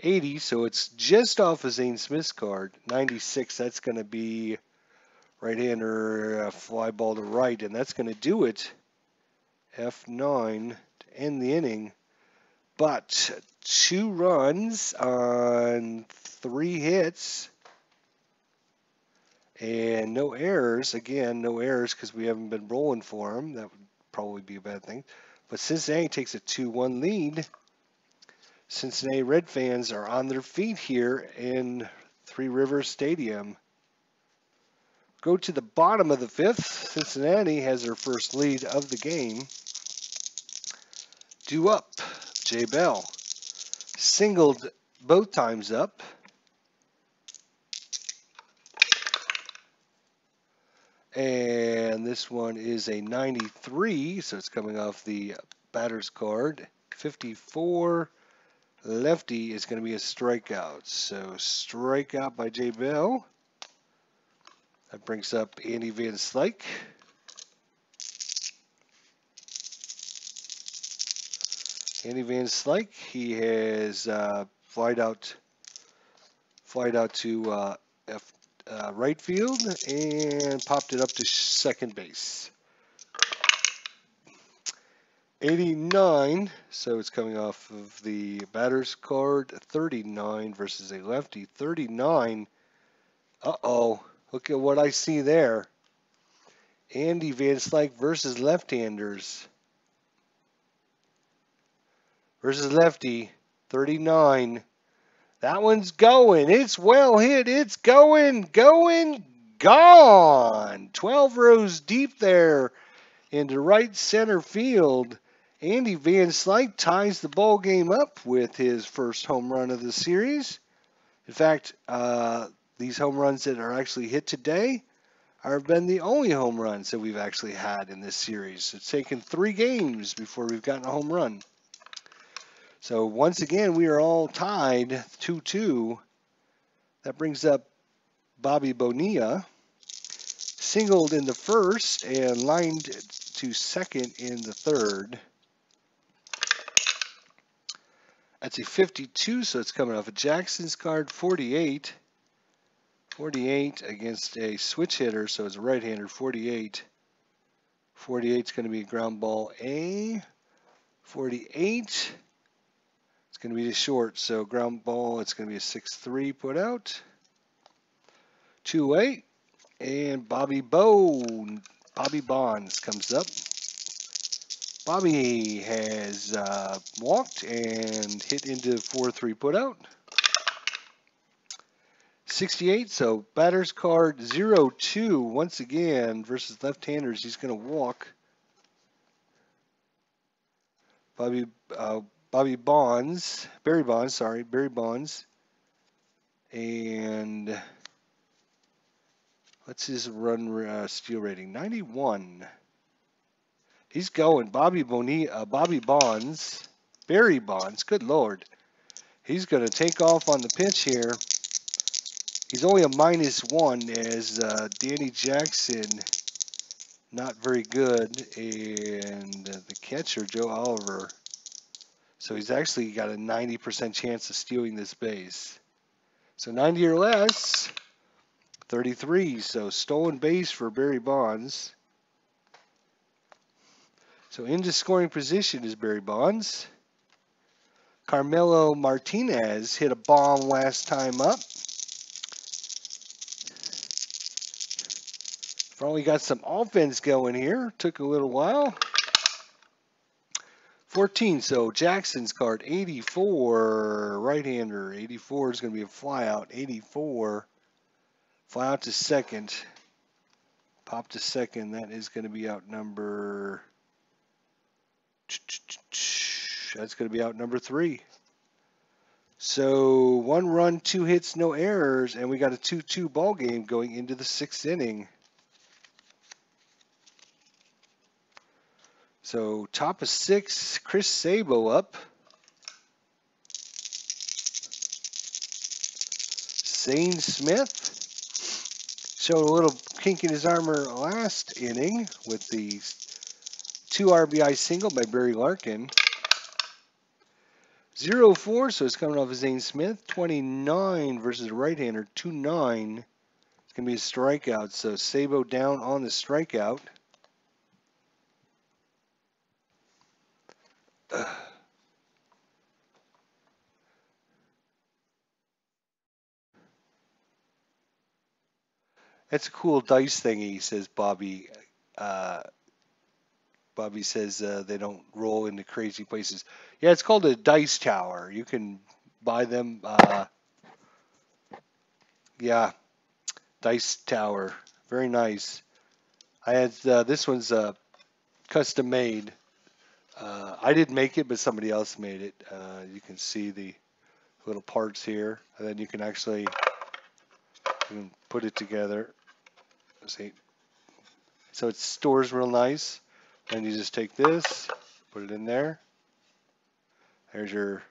80, so it's just off of Zane Smith's card. 96, that's going to be right-hander fly ball to right, and that's going to do it. F9 to end the inning. But 2 runs on 3 hits. And no errors. Again, no errors because we haven't been rolling for them. That would probably be a bad thing. But Cincinnati takes a 2-1 lead. Cincinnati Red fans are on their feet here in Three Rivers Stadium. Go to the bottom of the fifth. Cincinnati has their first lead of the game. Due up. J. Bell singled both times up. And this one is a 93, so it's coming off the batter's card. 54. Lefty is going to be a strikeout. So strikeout by J. Bell. That brings up Andy Van Slyke. Andy Van Slyke, he has flied out to right field and popped it up to second base. 89, so it's coming off of the batter's card. 39 versus a lefty. 39. Uh-oh, look at what I see there. Andy Van Slyke versus left-handers. Versus lefty. 39. That one's going. It's well hit. It's going, gone. 12 rows deep there into right center field. Andy Van Slyke ties the ball game up with his first home run of the series. In fact, these home runs that are actually hit today have been the only home runs that we've actually had in this series. It's taken 3 games before we've gotten a home run. So once again, we are all tied 2-2. That brings up Bobby Bonilla. Singled in the first and lined to second in the third. That's a 52, so it's coming off of Jackson's card. 48. 48 against a switch hitter, so it's a right-hander. 48. 48 is going to be a ground ball A. 48. It's going to be the short, so ground ball, it's going to be a 6-3 put out. 2-8. And Bobby Bonds comes up. Bobby has walked and hit into 4-3 put out. 68, so batter's card 0-2 once again versus left-handers. He's going to walk. Barry Bonds. And what's his run steal rating? 91. He's going. Barry Bonds. Good Lord. He's going to take off on the pitch here. He's only a -1 as Danny Jackson, not very good, and the catcher, Joe Oliver. So he's actually got a 90% chance of stealing this base. So 90 or less, 33. So stolen base for Barry Bonds. So into scoring position is Barry Bonds. Carmelo Martinez hit a bomb last time up. Finally got some offense going here. Took a little while. 14, so Jackson's card, 84, right-hander. 84 is going to be a flyout. 84, fly out to second. Pop to second. That is going to be out number... That's going to be out number 3. So 1 run, 2 hits, no errors, and we got a 2-2 ball game going into the 6th inning. So top of 6, Chris Sabo up. Zane Smith showed a little kink in his armor last inning with the 2 RBI single by Barry Larkin. 0-4, so it's coming off of Zane Smith. 29 versus right-hander, 2-9. It's going to be a strikeout, so Sabo down on the strikeout. That's a cool dice thingy, says Bobby. Bobby says they don't roll into crazy places. Yeah, it's called a dice tower. You can buy them. Yeah, dice tower. Very nice. I had this one's custom made. I didn't make it, but somebody else made it. You can see the little parts here, and then you can actually put it together. See, so it stores real nice. And you just take this, put it in there. There's your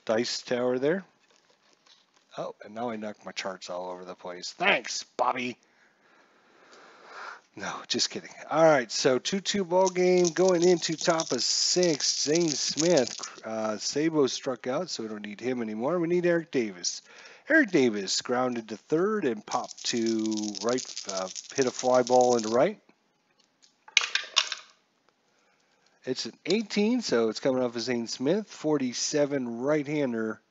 dice tower there. Oh, and now I knocked my charts all over the place. Thanks, Bobby. No, just kidding. All right, so 2-2 ball game going into top of 6. Zane Smith, Sabo struck out, so we don't need him anymore. We need Eric Davis. Eric Davis grounded to third and popped to right, hit a fly ball into right. It's an 18, so it's coming off of Zane Smith. 47 right-hander,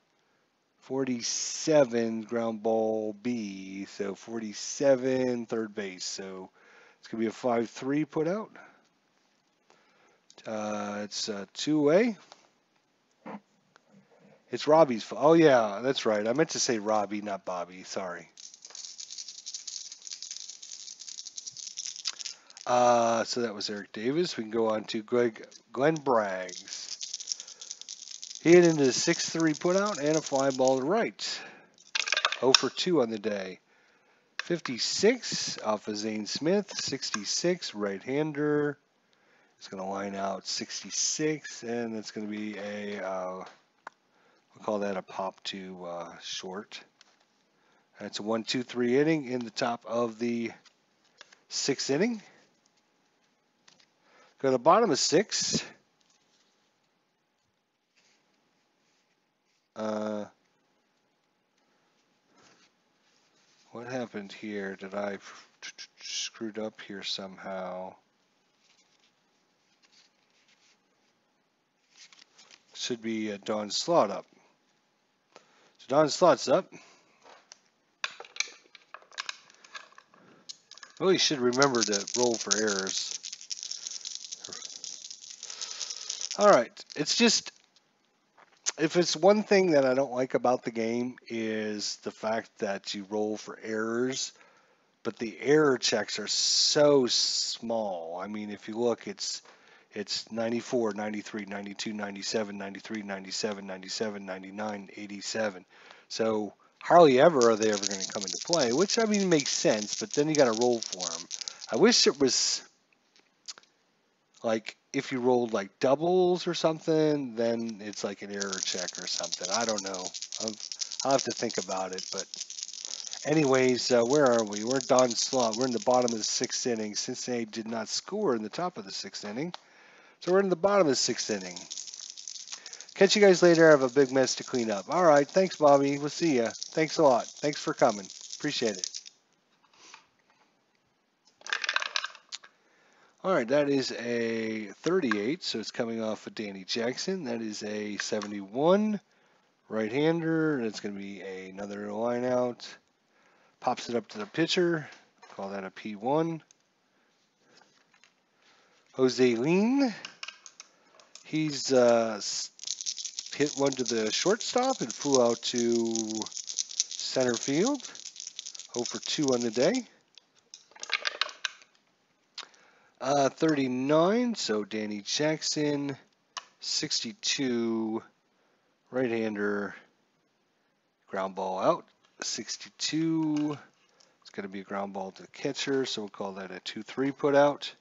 47 ground ball B, so 47 third base. So it's going to be a 5-3 put out. It's a two-way. It's Robbie's fault. Oh, yeah, that's right. I meant to say Robbie, not Bobby. Sorry. So that was Eric Davis. We can go on to Glenn Braggs. He hit into the 6-3 put out and a fly ball to right. 0 for 2 on the day. 56 off of Zane Smith. 66 right-hander. It's going to line out 66, and that's going to be a, we'll call that a pop to short. And it's a 1-2-3 inning in the top of the 6th inning. Go to the bottom of 6. What happened here? Did I screwed up here somehow? Should be Don Slot up. So Don Slot's up. Really should remember to roll for errors. All right, it's just, if it's one thing that I don't like about the game is the fact that you roll for errors, but the error checks are so small. I mean, if you look, it's 94, 93, 92, 97, 93, 97, 97, 99, 87. So hardly ever are they ever going to come into play, which, I mean, makes sense, but then you got to roll for them. I wish it was like if you rolled like doubles or something, then it's like an error check or something. I don't know. I'll have to think about it. But anyways, where are we? We're Don Slot. We're in the bottom of the 6th inning. Cincinnati did not score in the top of the 6th inning. So we're in the bottom of the 6th inning. Catch you guys later. I have a big mess to clean up. All right. Thanks, Bobby. We'll see ya. Thanks a lot. Thanks for coming. Appreciate it. All right, that is a 38, so it's coming off of Danny Jackson. That is a 71 right-hander, and it's going to be another line out. Pops it up to the pitcher. Call that a P1. Jose Lean. He's hit one to the shortstop and flew out to center field. 0 for 2 on the day. 39, so Danny Jackson. 62, right-hander, ground ball out. 62, it's going to be a ground ball to the catcher, so we'll call that a 2-3 put out.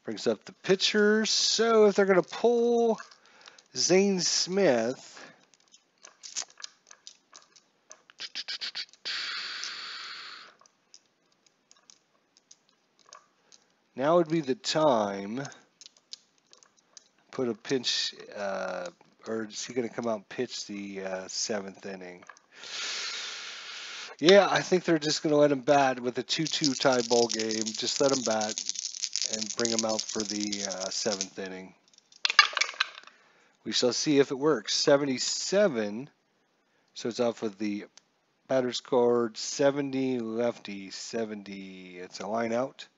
Brings up the pitchers. So if they're going to pull Zane Smith, now would be the time. Put a pinch, or is he going to come out and pitch the 7th inning? Yeah, I think they're just going to let him bat with a 2-2 tie ball game. Just let him bat and bring him out for the 7th inning. We shall see if it works. 77, so it's off of the batter's card. 70, lefty, 70. It's a line out.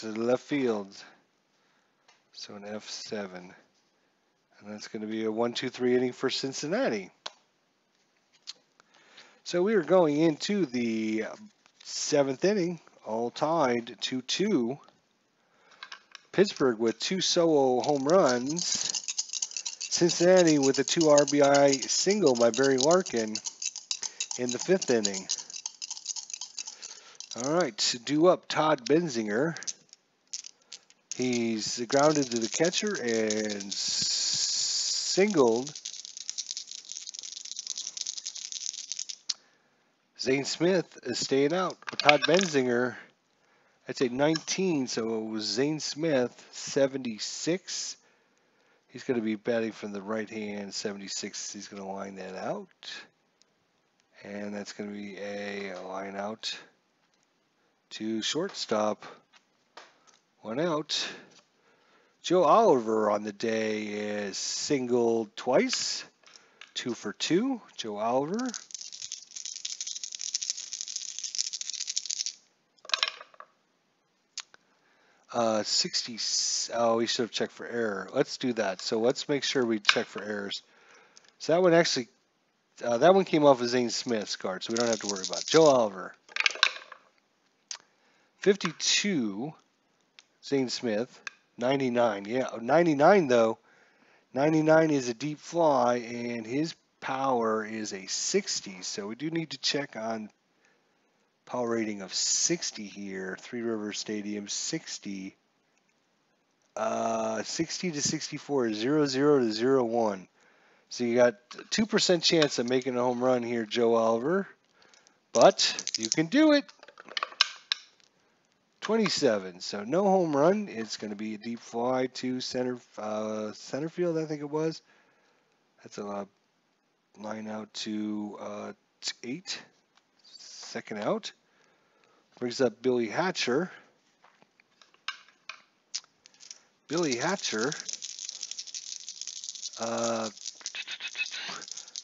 Left field. So an F7. And that's going to be a 1-2-3 inning for Cincinnati. So we are going into the 7th inning, all tied 2-2. Pittsburgh with 2 solo home runs. Cincinnati with a 2 RBI single by Barry Larkin in the 5th inning. All right, to do up Todd Benzinger. He's grounded to the catcher and singled. Zane Smith is staying out. But Todd Benzinger, that's a 19, so it was Zane Smith, 76. He's going to be batting from the right hand, 76. He's going to line that out. And that's going to be a line out to shortstop. 1 out. Joe Oliver on the day is singled twice. 2 for 2. Joe Oliver. 60. Oh, we should have checked for error. Let's do that. So let's make sure we check for errors. So that one actually, that one came off of Zane Smith's card, so we don't have to worry about it. Joe Oliver. 52. Zane Smith. 99. Yeah, 99 though. 99 is a deep fly, and his power is a 60. So we do need to check on power rating of 60 here. Three Rivers Stadium, 60. 60 to 64 is 0-0 to 0-1. So you got 2% chance of making a home run here, Joe Oliver. But you can do it. 27. So no home run. It's going to be a deep fly to center field, I think it was. That's a line out to 8. Second out. Brings up Billy Hatcher. Billy Hatcher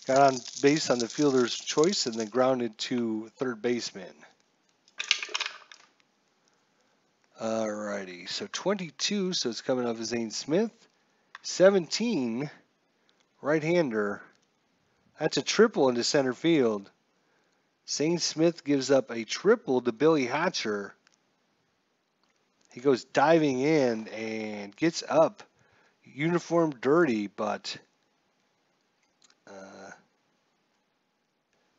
got on base on the fielder's choice and then grounded to third baseman. Alrighty, so 22, so it's coming off of Zane Smith. 17, right-hander. That's a triple into center field. Zane Smith gives up a triple to Billy Hatcher. He goes diving in and gets up. Uniform dirty, but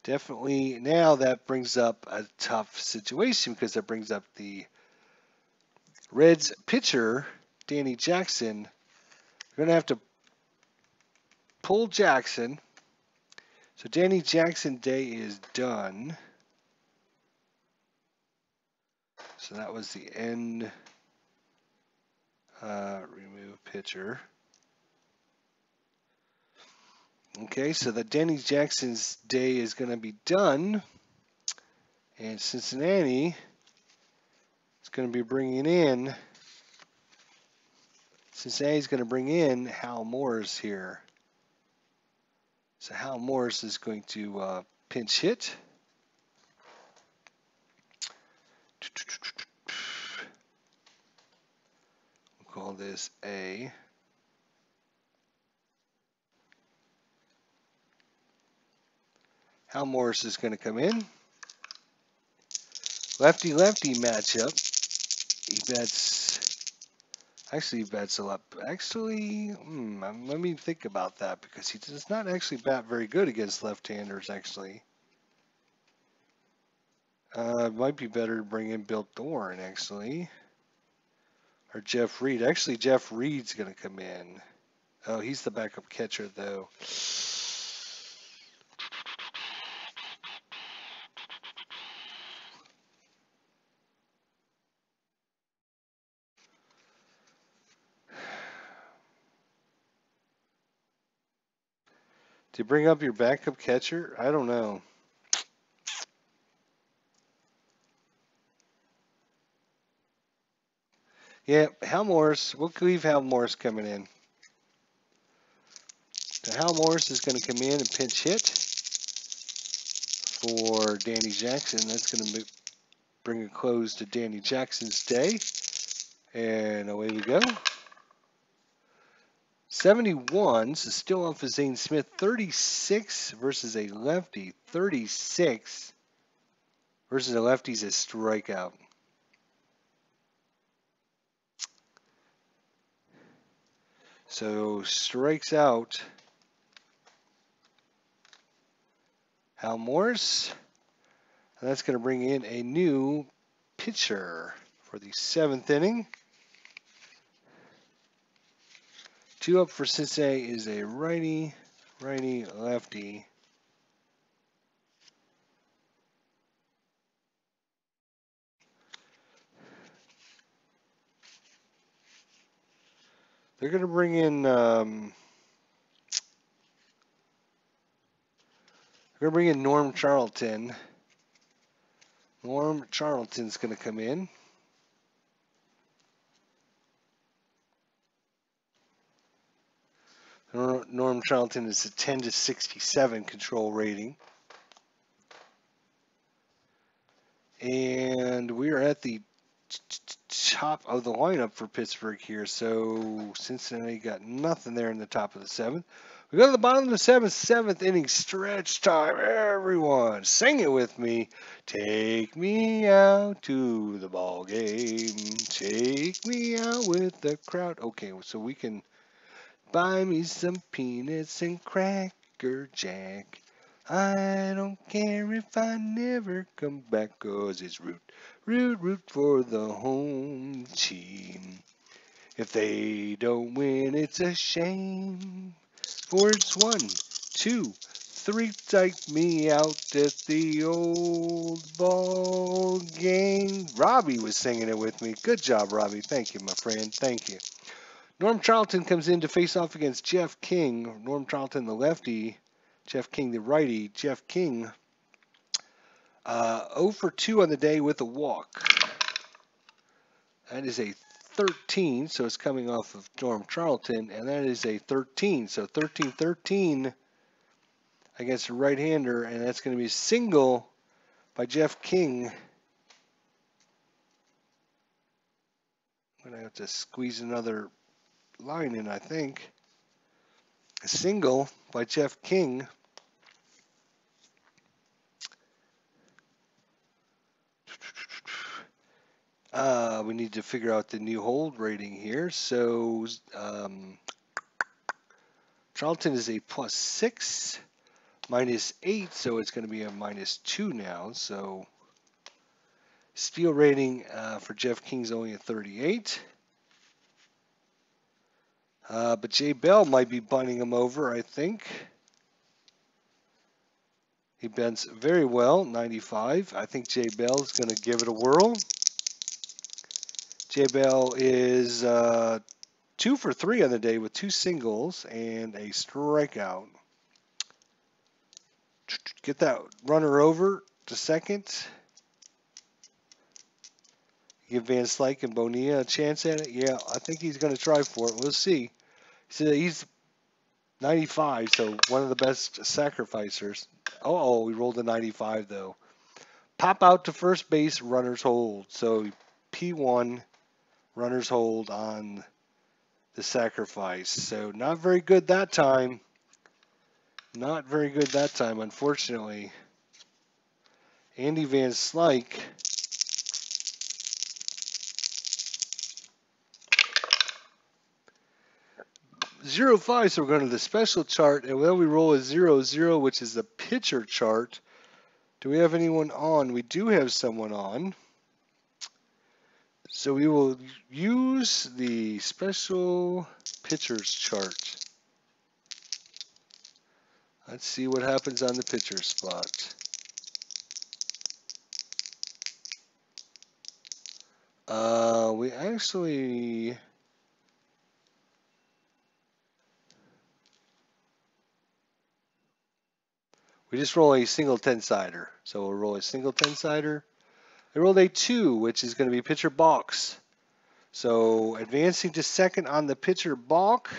definitely now that brings up a tough situation because that brings up the Reds pitcher, Danny Jackson. We're going to have to pull Jackson. So Danny Jackson day is done. So that was the end. Remove pitcher. Okay, so that Danny Jackson's day is going to be done. And Cincinnati is going to be bringing in. Cincinnati's going to bring in Hal Morris here. So Hal Morris is going to pinch hit. We'll call this A. Hal Morris is going to come in. Lefty-lefty matchup. He bets a lot. Actually, let me think about that because he does not actually bat very good against left-handers, actually. It might be better to bring in Bill Thorne, actually. Or Jeff Reed. Actually, Jeff Reed's going to come in. Oh, he's the backup catcher, though. Do you bring up your backup catcher? I don't know. Yeah, Hal Morris. We'll leave Hal Morris coming in. So Hal Morris is going to come in and pinch hit for Danny Jackson. That's going to bring a close to Danny Jackson's day. And away we go. 71, so still off of Zane Smith. 36 versus a lefty. 36 versus a lefty's a strikeout. So strikes out Hal Morris. And that's going to bring in a new pitcher for the 7th inning. 2 up for Cincinnati is a righty, lefty. They're going to bring in Norm Charlton. Norm Charlton's going to come in. Norm Charlton is a 10-67 control rating. And we are at the top of the lineup for Pittsburgh here. So Cincinnati got nothing there in the top of the 7th. We go to the bottom of the 7th inning stretch time. Everyone, sing it with me. Take me out to the ball game. Take me out with the crowd. Okay, so we can buy me some peanuts and Cracker Jack. I don't care if I never come back, 'cause it's root for the home team. If they don't win, it's a shame. For it's 1, 2, 3, take me out at the old ball game. Robbie was singing it with me. Good job, Robbie. Thank you, my friend. Thank you. Norm Charlton comes in to face off against Jeff King. Norm Charlton, the lefty. Jeff King, the righty. Jeff King, 0 for 2 on the day with a walk. That is a 13, so it's coming off of Norm Charlton, and that is a 13. So 13-13 against a right-hander, and that's going to be a single by Jeff King. I'm going to have to squeeze another line in, I think. A single by Jeff King. We need to figure out the new hold rating here. So Charlton is a +6, -8, so it's going to be a -2 now. So steal rating for Jeff King's only a 38. But Jay Bell might be bunting him over, I think. He bends very well, 95. I think Jay Bell is going to give it a whirl. Jay Bell is 2 for 3 on the day with 2 singles and a strikeout. Get that runner over to second. Give Van Slyke and Bonilla a chance at it. Yeah, I think he's going to try for it. We'll see. He's 95, so one of the best sacrificers. Oh, we rolled a 95 though. Pop out to first base, runners hold. So P1, runners hold on the sacrifice. So not very good that time. Not very good that time, unfortunately. Andy Van Slyke. Zero 5, so we're going to the special chart, and then we roll a 0-0, which is the pitcher chart. Do we have anyone on? We do have someone on. So we will use the special pitchers chart. Let's see what happens on the pitcher spot. We actually... We just roll a single 10-sider. So we'll roll a single 10-sider. I rolled a 2, which is going to be pitcher balks. So advancing to second on the pitcher balk.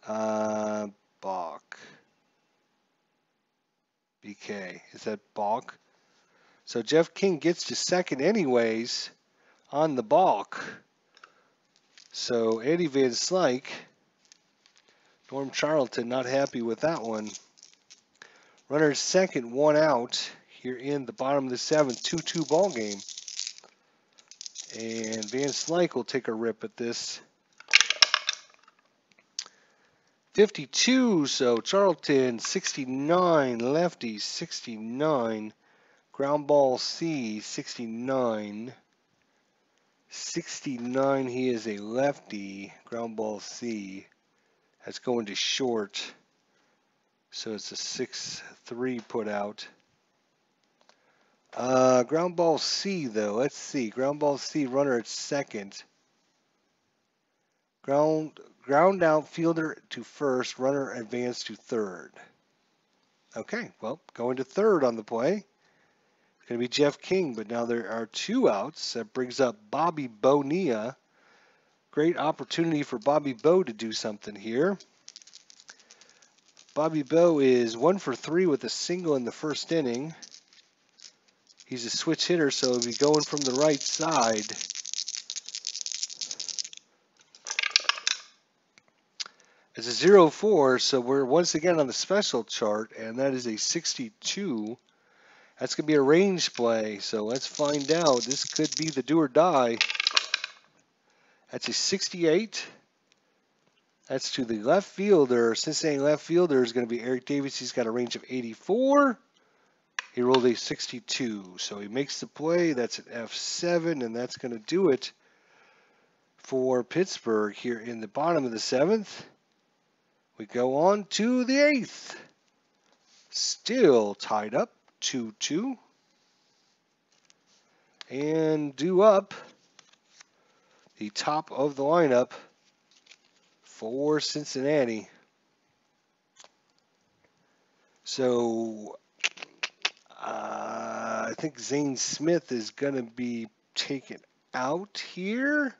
Balk. BK. Is that balk? So Jeff King gets to second anyways on the balk. So Eddie Van Slyke Norm Charlton not happy with that one. Runner at second, one out here in the bottom of the seventh, 2-2 ball game. And Van Slyke will take a rip at this. 52, so Charlton 69, lefty 69, ground ball C 69, 69 he is a lefty, ground ball C, that's going to short, so it's a 6-3 put out. Ground ball C though, let's see, ground ball C, runner at second, ground outfielder to first, runner advanced to third. Okay, well, going to third on the play. It's going to be Jeff King, but now there are two outs. That brings up Bobby Bonilla. Great opportunity for Bobby Bo to do something here. Bobby Bo is 1 for 3 with a single in the first inning. He's a switch hitter, so he'll be going from the right side. It's a 0-4, so we're once again on the special chart, and that is a 62. That's going to be a range play, so let's find out. This could be the do or die. That's a 68. That's to the left fielder. Cincinnati left fielder is going to be Eric Davis. He's got a range of 84. He rolled a 62, so he makes the play. That's an F7, and that's going to do it for Pittsburgh here in the bottom of the seventh. We go on to the eighth. Still tied up, 2-2. And due up, the top of the lineup for Cincinnati. So I think Zane Smith is going to be taken out here.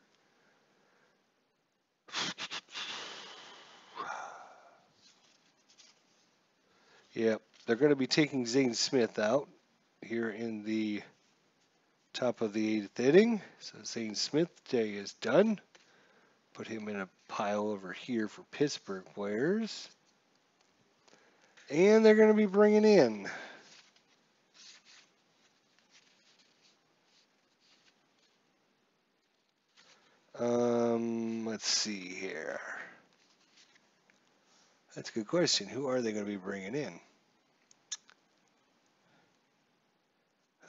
Yep, they're going to be taking Zane Smith out here in the top of the eighth inning. So Zane Smith day is done. Put him in a pile over here for Pittsburgh players. And they're going to be bringing in let's see here. That's a good question. Who are they going to be bringing in?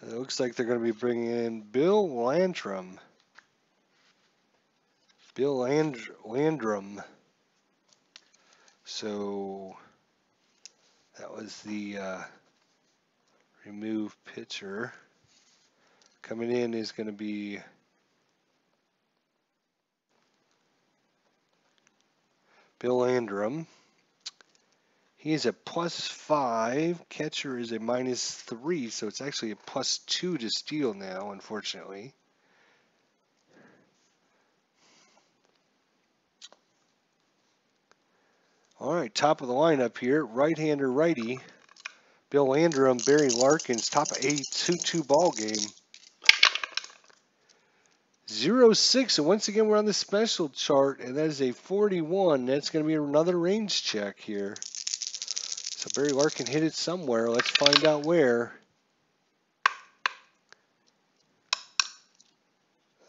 It looks like they're going to be bringing in Bill Landrum. Landrum. So that was the remove pitcher. Coming in is going to be Bill Landrum. He is a +5. Catcher is a -3, so it's actually a +2 to steal now, unfortunately. All right, top of the lineup here, right-hander righty. Bill Landrum, Barry Larkins, top of 8, 2-2 ball game. 0-6, and once again we're on the special chart, and that is a 41. That's going to be another range check here. So Barry Larkin hit it somewhere. Let's find out where.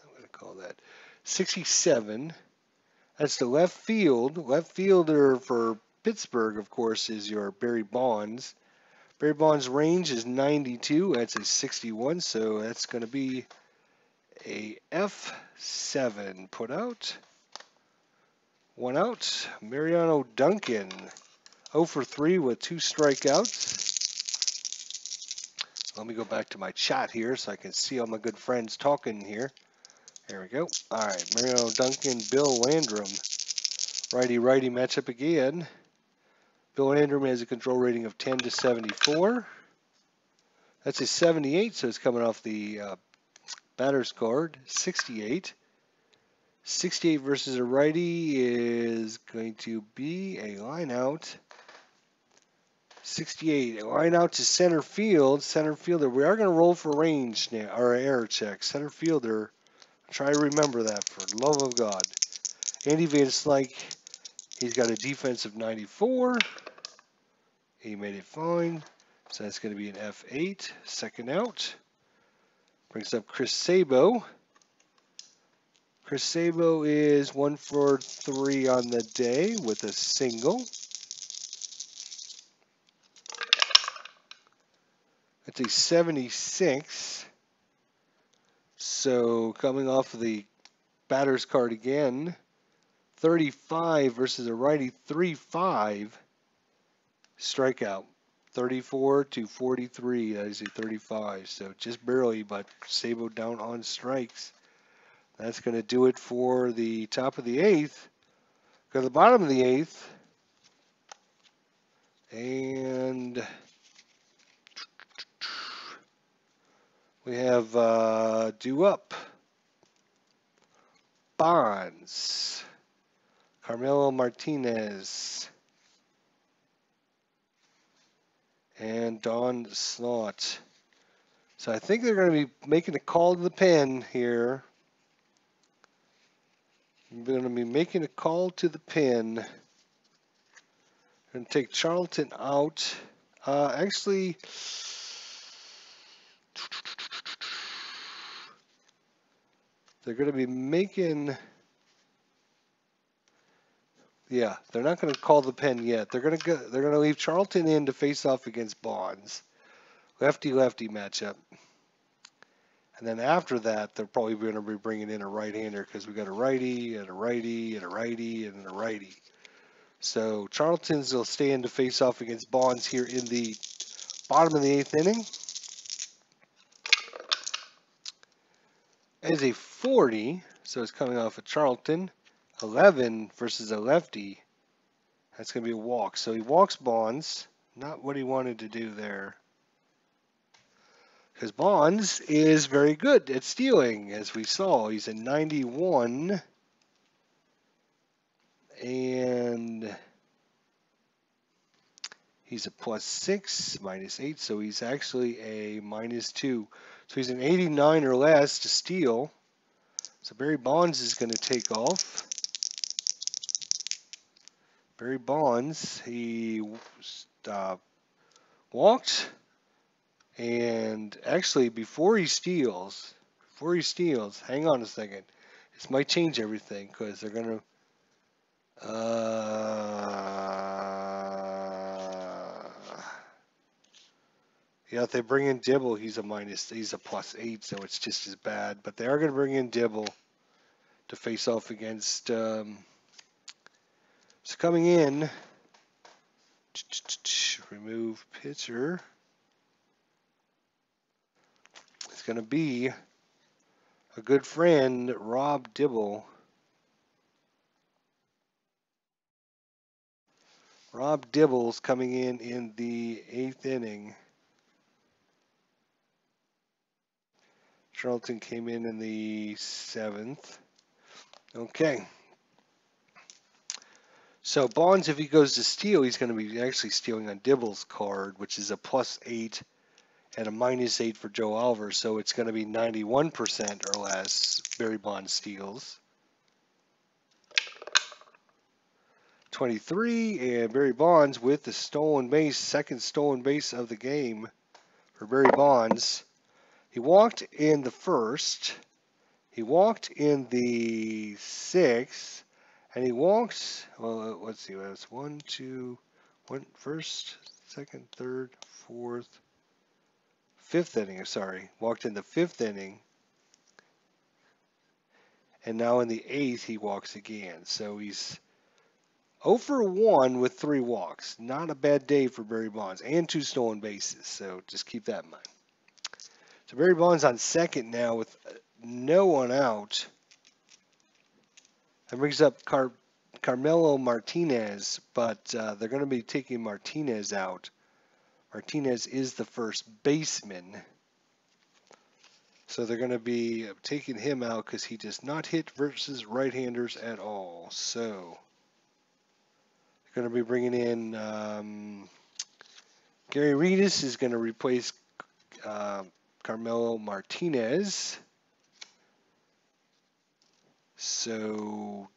I'm going to call that 67. That's the left field. Left fielder for Pittsburgh, of course, is your Barry Bonds. Barry Bonds' range is 92. That's a 61, so that's going to be a F7 put out. One out. Mariano Duncan, 0 for 3 with 2 strikeouts. Let me go back to my chat here so I can see all my good friends talking here. There we go. All right, Mariano Duncan, Bill Landrum. Righty-righty matchup again. Bill Landrum has a control rating of 10-74. That's a 78, so it's coming off the batter's card. 68. 68 versus a righty is going to be a line out. 68, a line out to center field. Center fielder, we are going to roll for range now, or error check. Center fielder, try to remember that for the love of God. Andy Van Slyke, He's got a defense of 94. He made it fine. So that's going to be an F8. Second out. Brings up Chris Sabo. Chris Sabo is 1 for 3 on the day with a single. That's a 76. So coming off of the batter's card again, 35 versus a righty 3-5 strikeout. 34 to 43, that is a 35. So just barely, but Sabo down on strikes. That's going to do it for the top of the 8th. Go to the bottom of the 8th. And we have due up Bonds, Carmelo Martinez, and Don Snott. So I think they're going to be making a call to the pen here. We're going to be making a call to the pen. Going to take Charlton out. Actually, they're going to be making. Yeah, they're not going to call the pen yet. They're going to leave Charlton in to face off against Bonds. Lefty-lefty matchup. And then after that, they're probably going to be bringing in a right-hander because we got a righty and a righty and a righty and a righty. So Charlton's will stay in to face off against Bonds here in the bottom of the 8th inning. As a 40, so it's coming off of Charlton. 11 versus a lefty. That's going to be a walk. So he walks Bonds. Not what he wanted to do there. Because Bonds is very good at stealing, as we saw. He's a 91. And he's a +6, -8. So he's actually a -2. So he's an 89 or less to steal. So Barry Bonds is going to take off. Barry Bonds, he walked. And actually, before he steals, hang on a second. This might change everything because they're going to. Yeah, if they bring in Dibble, he's a +8, so it's just as bad. But they are going to bring in Dibble to face off against. So coming in, remove pitcher. It's going to be a good friend, Rob Dibble. Rob Dibble's coming in the 8th inning. Charlton came in the 7th. Okay. So Bonds, if he goes to steal, he's going to be actually stealing on Dibble's card, which is a +8 and a -8 for Joe Oliver. So it's going to be 91% or less Barry Bonds steals. 23, and Barry Bonds with the stolen base, second stolen base of the game for Barry Bonds. He walked in the 1st, he walked in the 6th, and he walked, well, let's see, that's 1, 2, 1st, 2nd, 3rd, 4th, 5th inning, sorry, walked in the 5th inning, and now in the 8th he walks again. So he's 0 for 1 with 3 walks. Not a bad day for Barry Bonds. And 2 stolen bases. So just keep that in mind. So Barry Bonds on second now with no one out. That brings up Carmelo Martinez. But they're going to be taking Martinez out. Martinez is the first baseman. So they're going to be taking him out because he does not hit versus right-handers at all. So going to be bringing in Gary Redus is going to replace Carmelo Martinez. So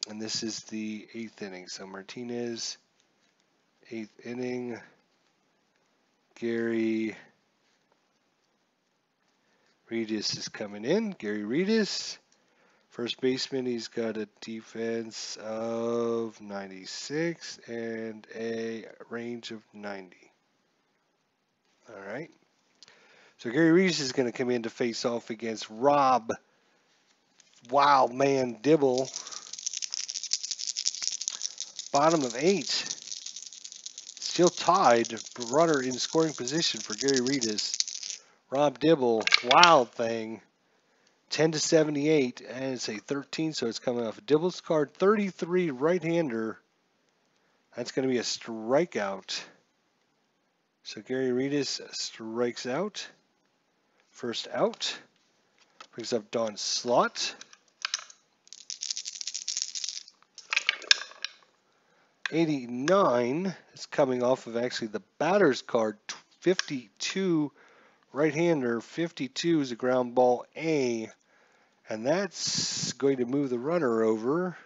And this is the 8th inning. So Martinez, 8th inning. Gary Regis is coming in. Gary Regis. First baseman, he's got a defense of 96 and a range of 90. All right. So Gary Regis is going to come in to face off against Rob Wildman Dibble. Bottom of 8. Still tied. Runner in scoring position for Gary Regis. Rob Dibble, wild thing. 10-78, and it's a 13, so it's coming off Dibble's card. 33, right-hander. That's going to be a strikeout. So Gary Regis strikes out. First out. Brings up Don Slott. 89 is coming off of actually the batter's card. 52, right-hander. 52 is a ground ball A. And that's going to move the runner over,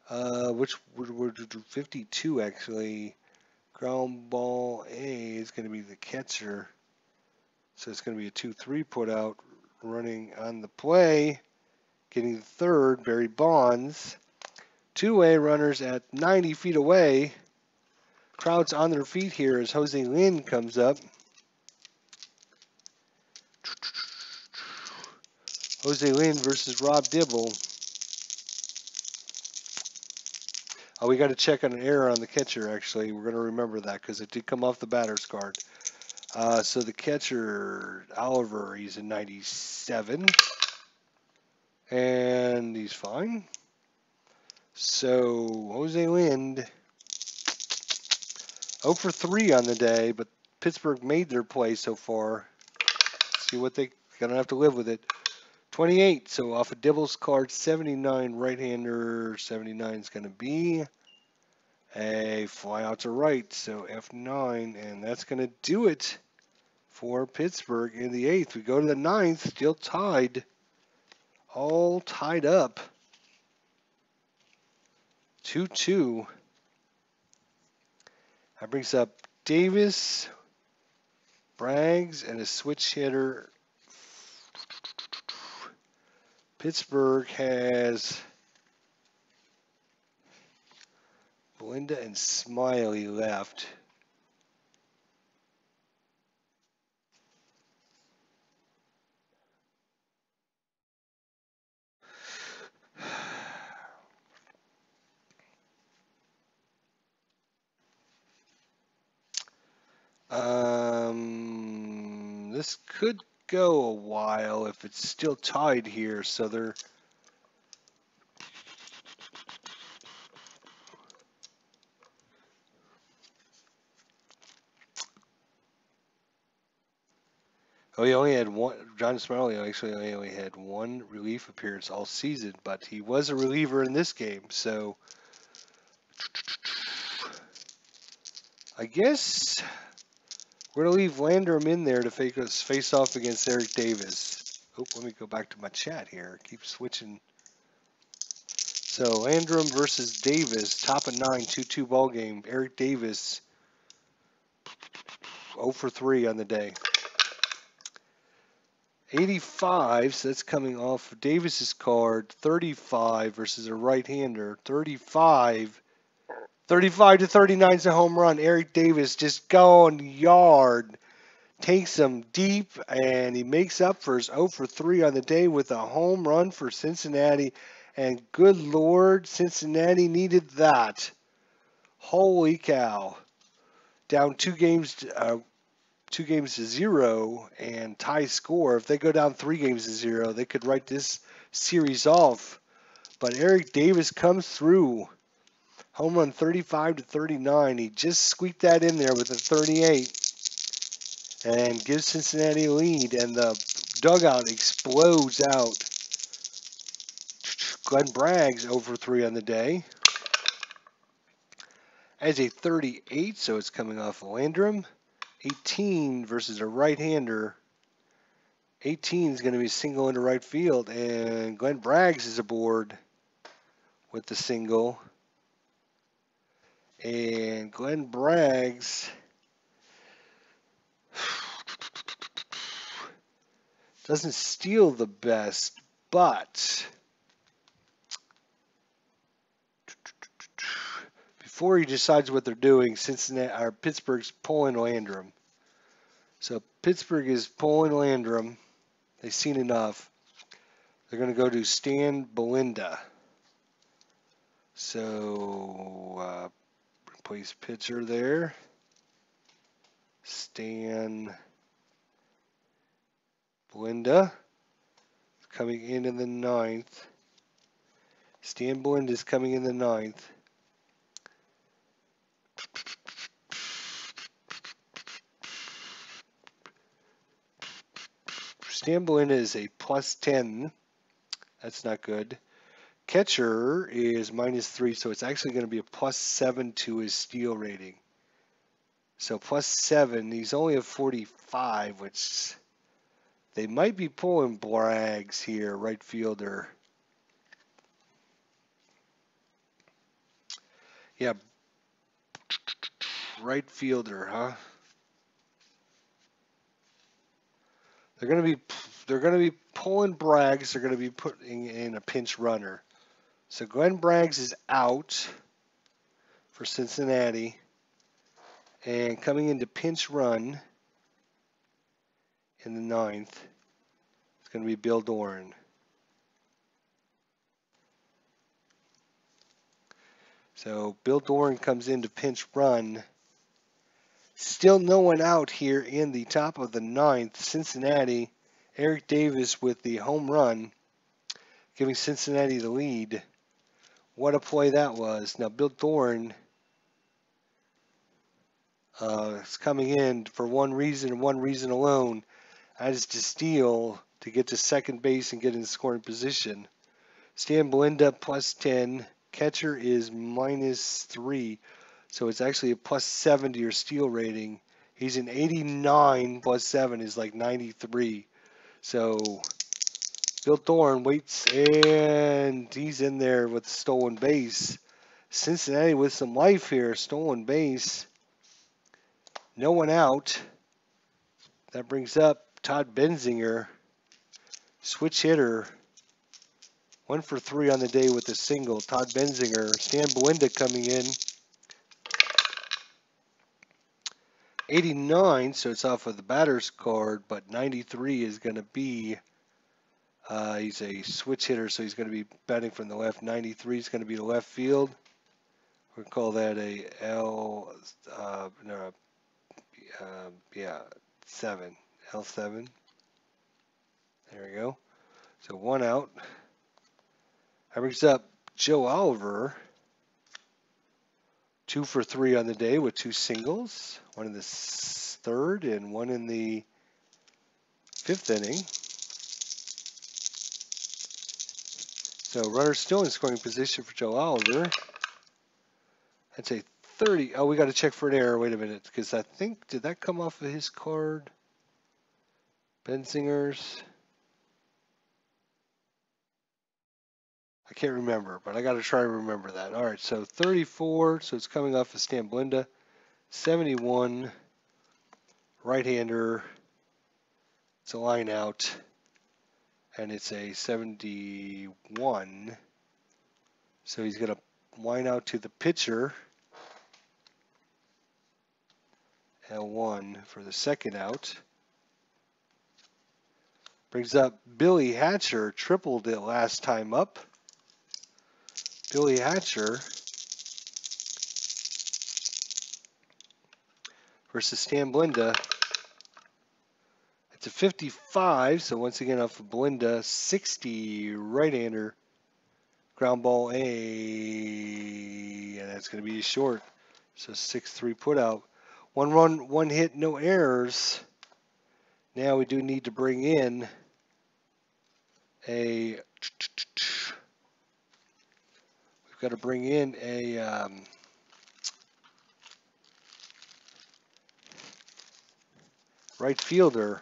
which would do 52 actually. Ground ball A is going to be the catcher. So it's going to be a 2-3 put out, running on the play. Getting third, Barry Bonds. Two-way runners at 90 feet away. Crowd's on their feet here as Jose Lynn comes up. Jose Lynn versus Rob Dibble. Oh, we got to check on an error on the catcher, actually. We're going to remember that because it did come off the batter's card. So the catcher, Oliver, he's a 97. And he's fine. So Jose Lynn, 0 for 3 on the day, but Pittsburgh made their play so far. See what they gonna have to live with it. 28, so off of Dibble's card, 79 right-hander. 79 is going to be a fly out to right, so F9, and that's going to do it for Pittsburgh in the 8th. We go to the 9th, still tied, all tied up, 2-2. That brings up Davis, Braggs, and a switch hitter. Pittsburgh has Belinda and Smiley left. This could go a while if it's still tied here, so they're he only had one. John Smiley actually only had one relief appearance all season, but he was a reliever in this game. So I guess we're gonna leave Landrum in there to face off against Eric Davis. Oh, let me go back to my chat here. Keep switching. So Landrum versus Davis, top of 9, 2-2 ball game. Eric Davis, 0 for 3 on the day. 85, so that's coming off Davis's card. 35 versus a right-hander. 35 to 39 is a home run. Eric Davis just going yard. Takes him deep, and he makes up for his 0 for 3 on the day with a home run for Cincinnati. And good Lord, Cincinnati needed that. Holy cow. Down 2 games to 0 and tie score. If they go down 3 games to 0, they could write this series off. But Eric Davis comes through. Home run 35 to 39. He just squeaked that in there with a 38 and gives Cincinnati a lead, and the dugout explodes out. Glenn Braggs over 3 on the day. As a 38, so it's coming off Landrum. 18 versus a right-hander. 18 is going to be single into right field, and Glenn Braggs is aboard with the single. And Glenn Braggs doesn't steal the best, but before he decides what they're doing, Cincinnati or Pittsburgh's pulling Landrum. So Pittsburgh is pulling Landrum. They've seen enough. They're going to go to Stan Belinda. So replace pitcher there. Stan Belinda coming in the ninth. Stan Belinda is coming in the ninth. Stan Belinda is a plus 10. That's not good. Catcher is -3, so it's actually going to be a plus 7 to his steal rating. So plus 7. He's only a 45, which they might be pulling Braggs here, right fielder. Yeah, right fielder, huh? They're gonna be pulling Braggs. They're gonna be putting in a pinch runner. So Glenn Braggs is out for Cincinnati, and coming into pinch run in the ninth, it's gonna be Bill Doran. So Bill Doran comes into pinch run. Still no one out here in the top of the ninth. Cincinnati, Eric Davis with the home run, giving Cincinnati the lead. What a play that was. Now Bill Doran is coming in for one reason and one reason alone. That is to steal to get to second base and get in scoring position. Stan Belinda plus 10. Catcher is -3. So it's actually a plus 7 to your steal rating. He's an 89 plus 7 is like 93. So Bill Thorne waits and he's in there with the stolen base. Cincinnati with some life here. Stolen base. No one out. That brings up Todd Benzinger. Switch hitter. 1 for 3 on the day with a single. Todd Benzinger. Stan Belinda coming in. 89, so it's off of the batter's card, but 93 is going to be, he's a switch hitter, so he's going to be batting from the left. 93 is going to be the left field. We'll call that a L7. L7. There we go. So one out. That brings up Joe Oliver. 2 for 3 on the day with 2 singles. One in the third and one in the 5th inning. So runner still in scoring position for Joe Oliver. That's a 30. Oh, we got to check for an error. Wait a minute, because I think, did that come off of his card? Benzinger's. I can't remember, but I got to try and remember that. All right, so 34. So it's coming off of Stan Belinda. 71. Right-hander. It's a line out. And it's a 71. So he's going to line out to the pitcher. L1 for the second out. Brings up Billy Hatcher. Tripled it last time up. Billy Hatcher versus Stan Belinda. It's a 55, so once again off of Belinda, 60 right-hander, ground ball A, and that's going to be short. So 6-3 put out. 1 run, 1 hit, no errors. Now we do need to bring in a, we've got to bring in a right fielder.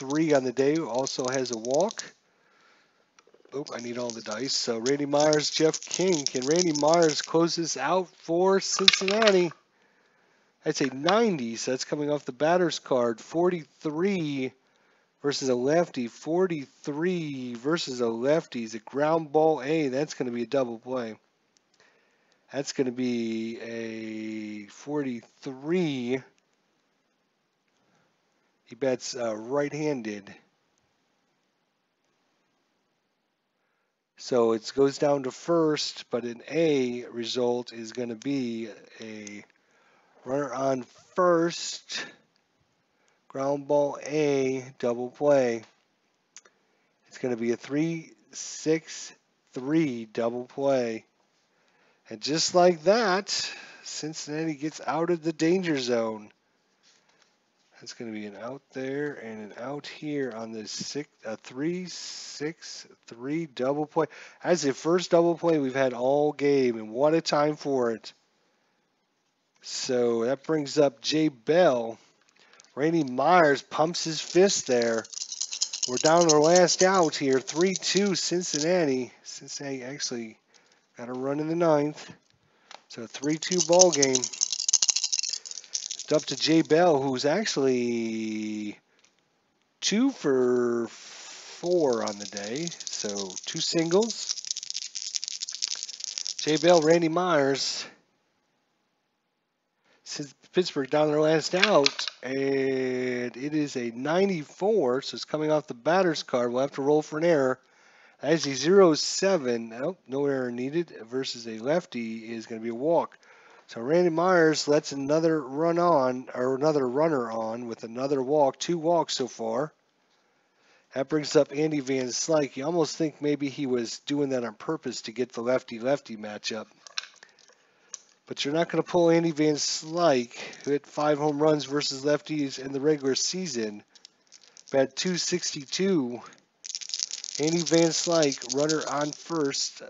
3 on the day, also has a walk. Oh, I need all the dice. So Randy Myers, Jeff King. Can Randy Myers close this out for Cincinnati? I'd say 90, so that's coming off the batter's card. 43 versus a lefty. 43 versus a lefty. Is a ground ball A. That's going to be a double play. That's going to be a 43. He bats right-handed. So it goes down to first, but an A result is going to be a runner on first, ground ball A, double play. It's going to be a 3-6-3 double play. And just like that, Cincinnati gets out of the danger zone. That's going to be an out there and an out here on this 3-6-3 double play. That's the first double play we've had all game, and what a time for it. So that brings up Jay Bell. Randy Myers pumps his fist there. We're down to our last out here, 3-2 Cincinnati. Cincinnati actually got a run in the ninth. So 3-2 ball game. It's up to Jay Bell, who's actually 2 for 4 on the day. So 2 singles. Jay Bell, Randy Myers. Since Pittsburgh down their last out, and it is a 94, so it's coming off the batter's card. We'll have to roll for an error. That is a 0-7. Oh, no error needed versus a lefty is going to be a walk. So Randy Myers lets another run on, or another runner on with another walk. 2 walks so far. That brings up Andy Van Slyke. You almost think maybe he was doing that on purpose to get the lefty-lefty matchup. But you're not going to pull Andy Van Slyke, who hit 5 home runs versus lefties in the regular season. Bat 262. Andy Van Slyke, runner on first.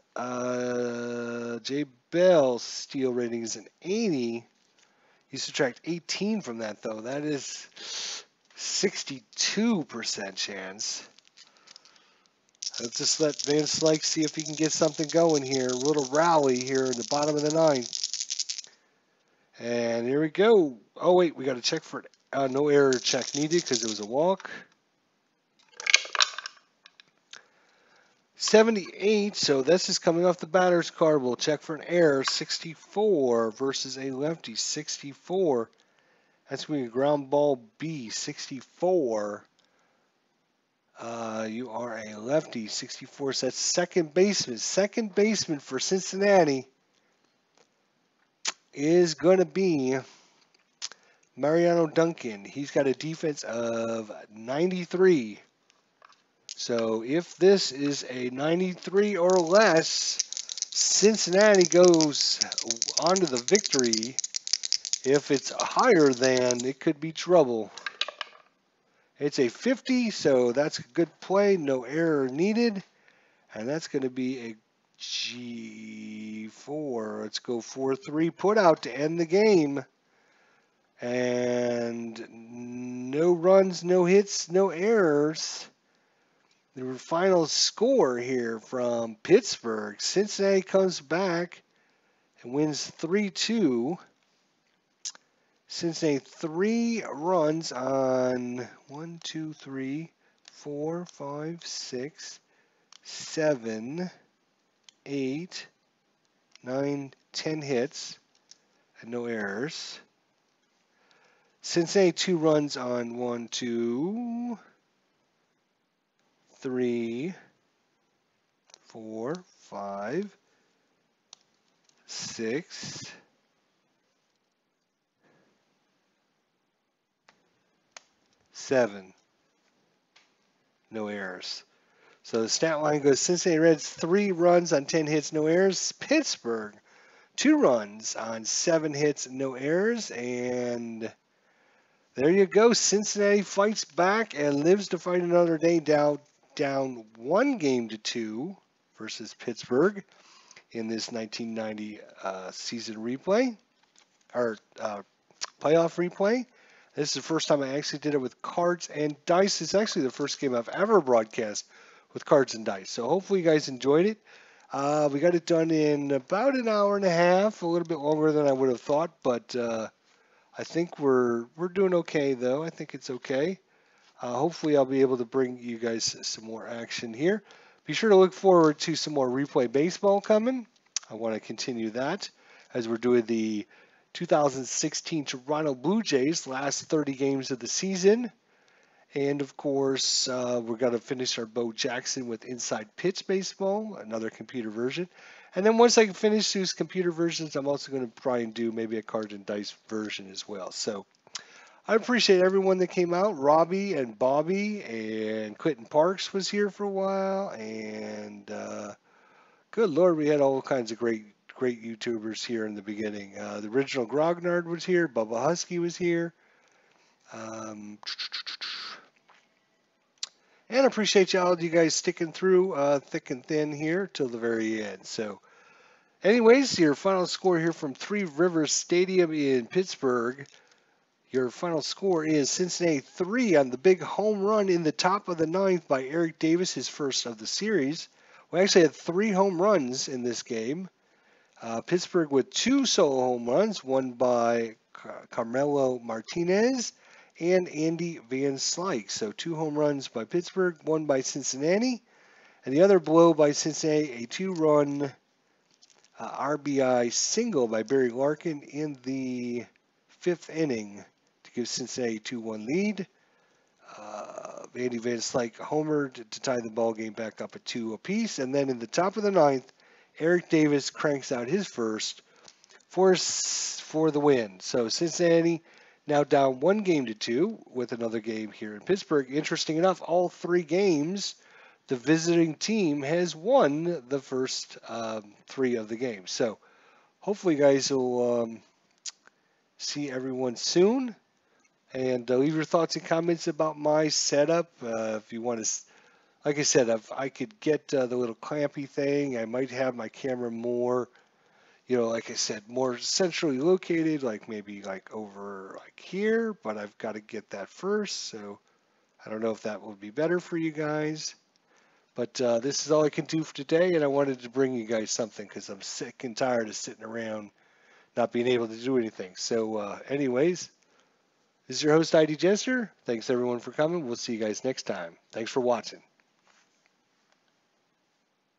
Jay Bell's steal rating is an 80. You subtract 18 from that, though. That is 62% chance. Let's just let Van Slyke see if he can get something going here. A little rally here in the bottom of the ninth. And here we go. Oh, wait, we got to check for no error check needed because it was a walk. 78, so this is coming off the batter's card. We'll check for an error. 64 versus a lefty. 64. That's going to be a ground ball B. 64. You are a lefty. 64. So that's second baseman. Second baseman for Cincinnati is going to be Mariano Duncan. He's got a defense of 93. So if this is a 93 or less, Cincinnati goes on to the victory. If it's higher than, it could be trouble. It's a 50, so that's a good play. No error needed. And that's going to be a G4. Let's go 4-3 put out to end the game. And no runs, no hits, no errors. The final score here from Pittsburgh. Cincinnati comes back and wins 3-2. Cincinnati 3 runs on 1, 2, 3, 4, 5, 6, 7, 8, 9, 10 hits and no errors. Cincinnati 2 runs on 1, 2, 3, 4, 5, 6, 7. No errors. So the stat line goes Cincinnati Reds 3 runs on 10 hits, no errors. Pittsburgh 2 runs on 7 hits, no errors. And there you go. Cincinnati fights back and lives to fight another day, down 1-2 versus Pittsburgh in this 1990 season replay or playoff replay. This is the first time I actually did it with cards and dice. It's actually the first game I've ever broadcast with cards and dice. So hopefully you guys enjoyed it. We got it done in about an hour and a half, a little bit longer than I would have thought, but I think we're doing okay though. I think it's okay. Hopefully I'll be able to bring you guys some more action here. Be sure to look forward to some more replay baseball coming. I want to continue that as we're doing the 2016 Toronto Blue Jays last 30 games of the season. And of course, we're going to finish our Bo Jackson with Inside Pitch Baseball, another computer version. And then once I can finish these computer versions, I'm also going to try and do maybe a card and dice version as well. So I appreciate everyone that came out. Robbie and Bobby and Quentin Parks was here for a while. And good Lord, we had all kinds of great YouTubers here in the beginning. The original Grognard was here. Bubba Husky was here. Um, And I appreciate all of you guys sticking through thick and thin here till the very end. So, anyways, your final score here from Three Rivers Stadium in Pittsburgh. Your final score is Cincinnati 3 on the big home run in the top of the ninth by Eric Davis, his first of the series. We actually had 3 home runs in this game. Pittsburgh with 2 solo home runs, one by Carmelo Martinez and Andy Van Slyke. So 2 home runs by Pittsburgh, 1 by Cincinnati, and the other blow by Cincinnati, a 2-run RBI single by Barry Larkin in the 5th inning to give Cincinnati a 2-1 lead. Andy Van Slyke homered to tie the ball game back up at 2 apiece, and then in the top of the ninth, Eric Davis cranks out his first for the win. So Cincinnati now down 1-2 with another game here in Pittsburgh. Interesting enough, all 3 games, the visiting team has won the first 3 of the games. So hopefully you guys will see everyone soon. And leave your thoughts and comments about my setup. If you want to, like I said, if I could get the little clampy thing, I might have my camera more, like I said, more centrally located, like maybe like over like here, but I've got to get that first. So I don't know if that would be better for you guys. But this is all I can do for today, and I wanted to bring you guys something because I'm sick and tired of sitting around not being able to do anything. So anyways, this is your host, ID Jester. Thanks everyone for coming. We'll see you guys next time. Thanks for watching.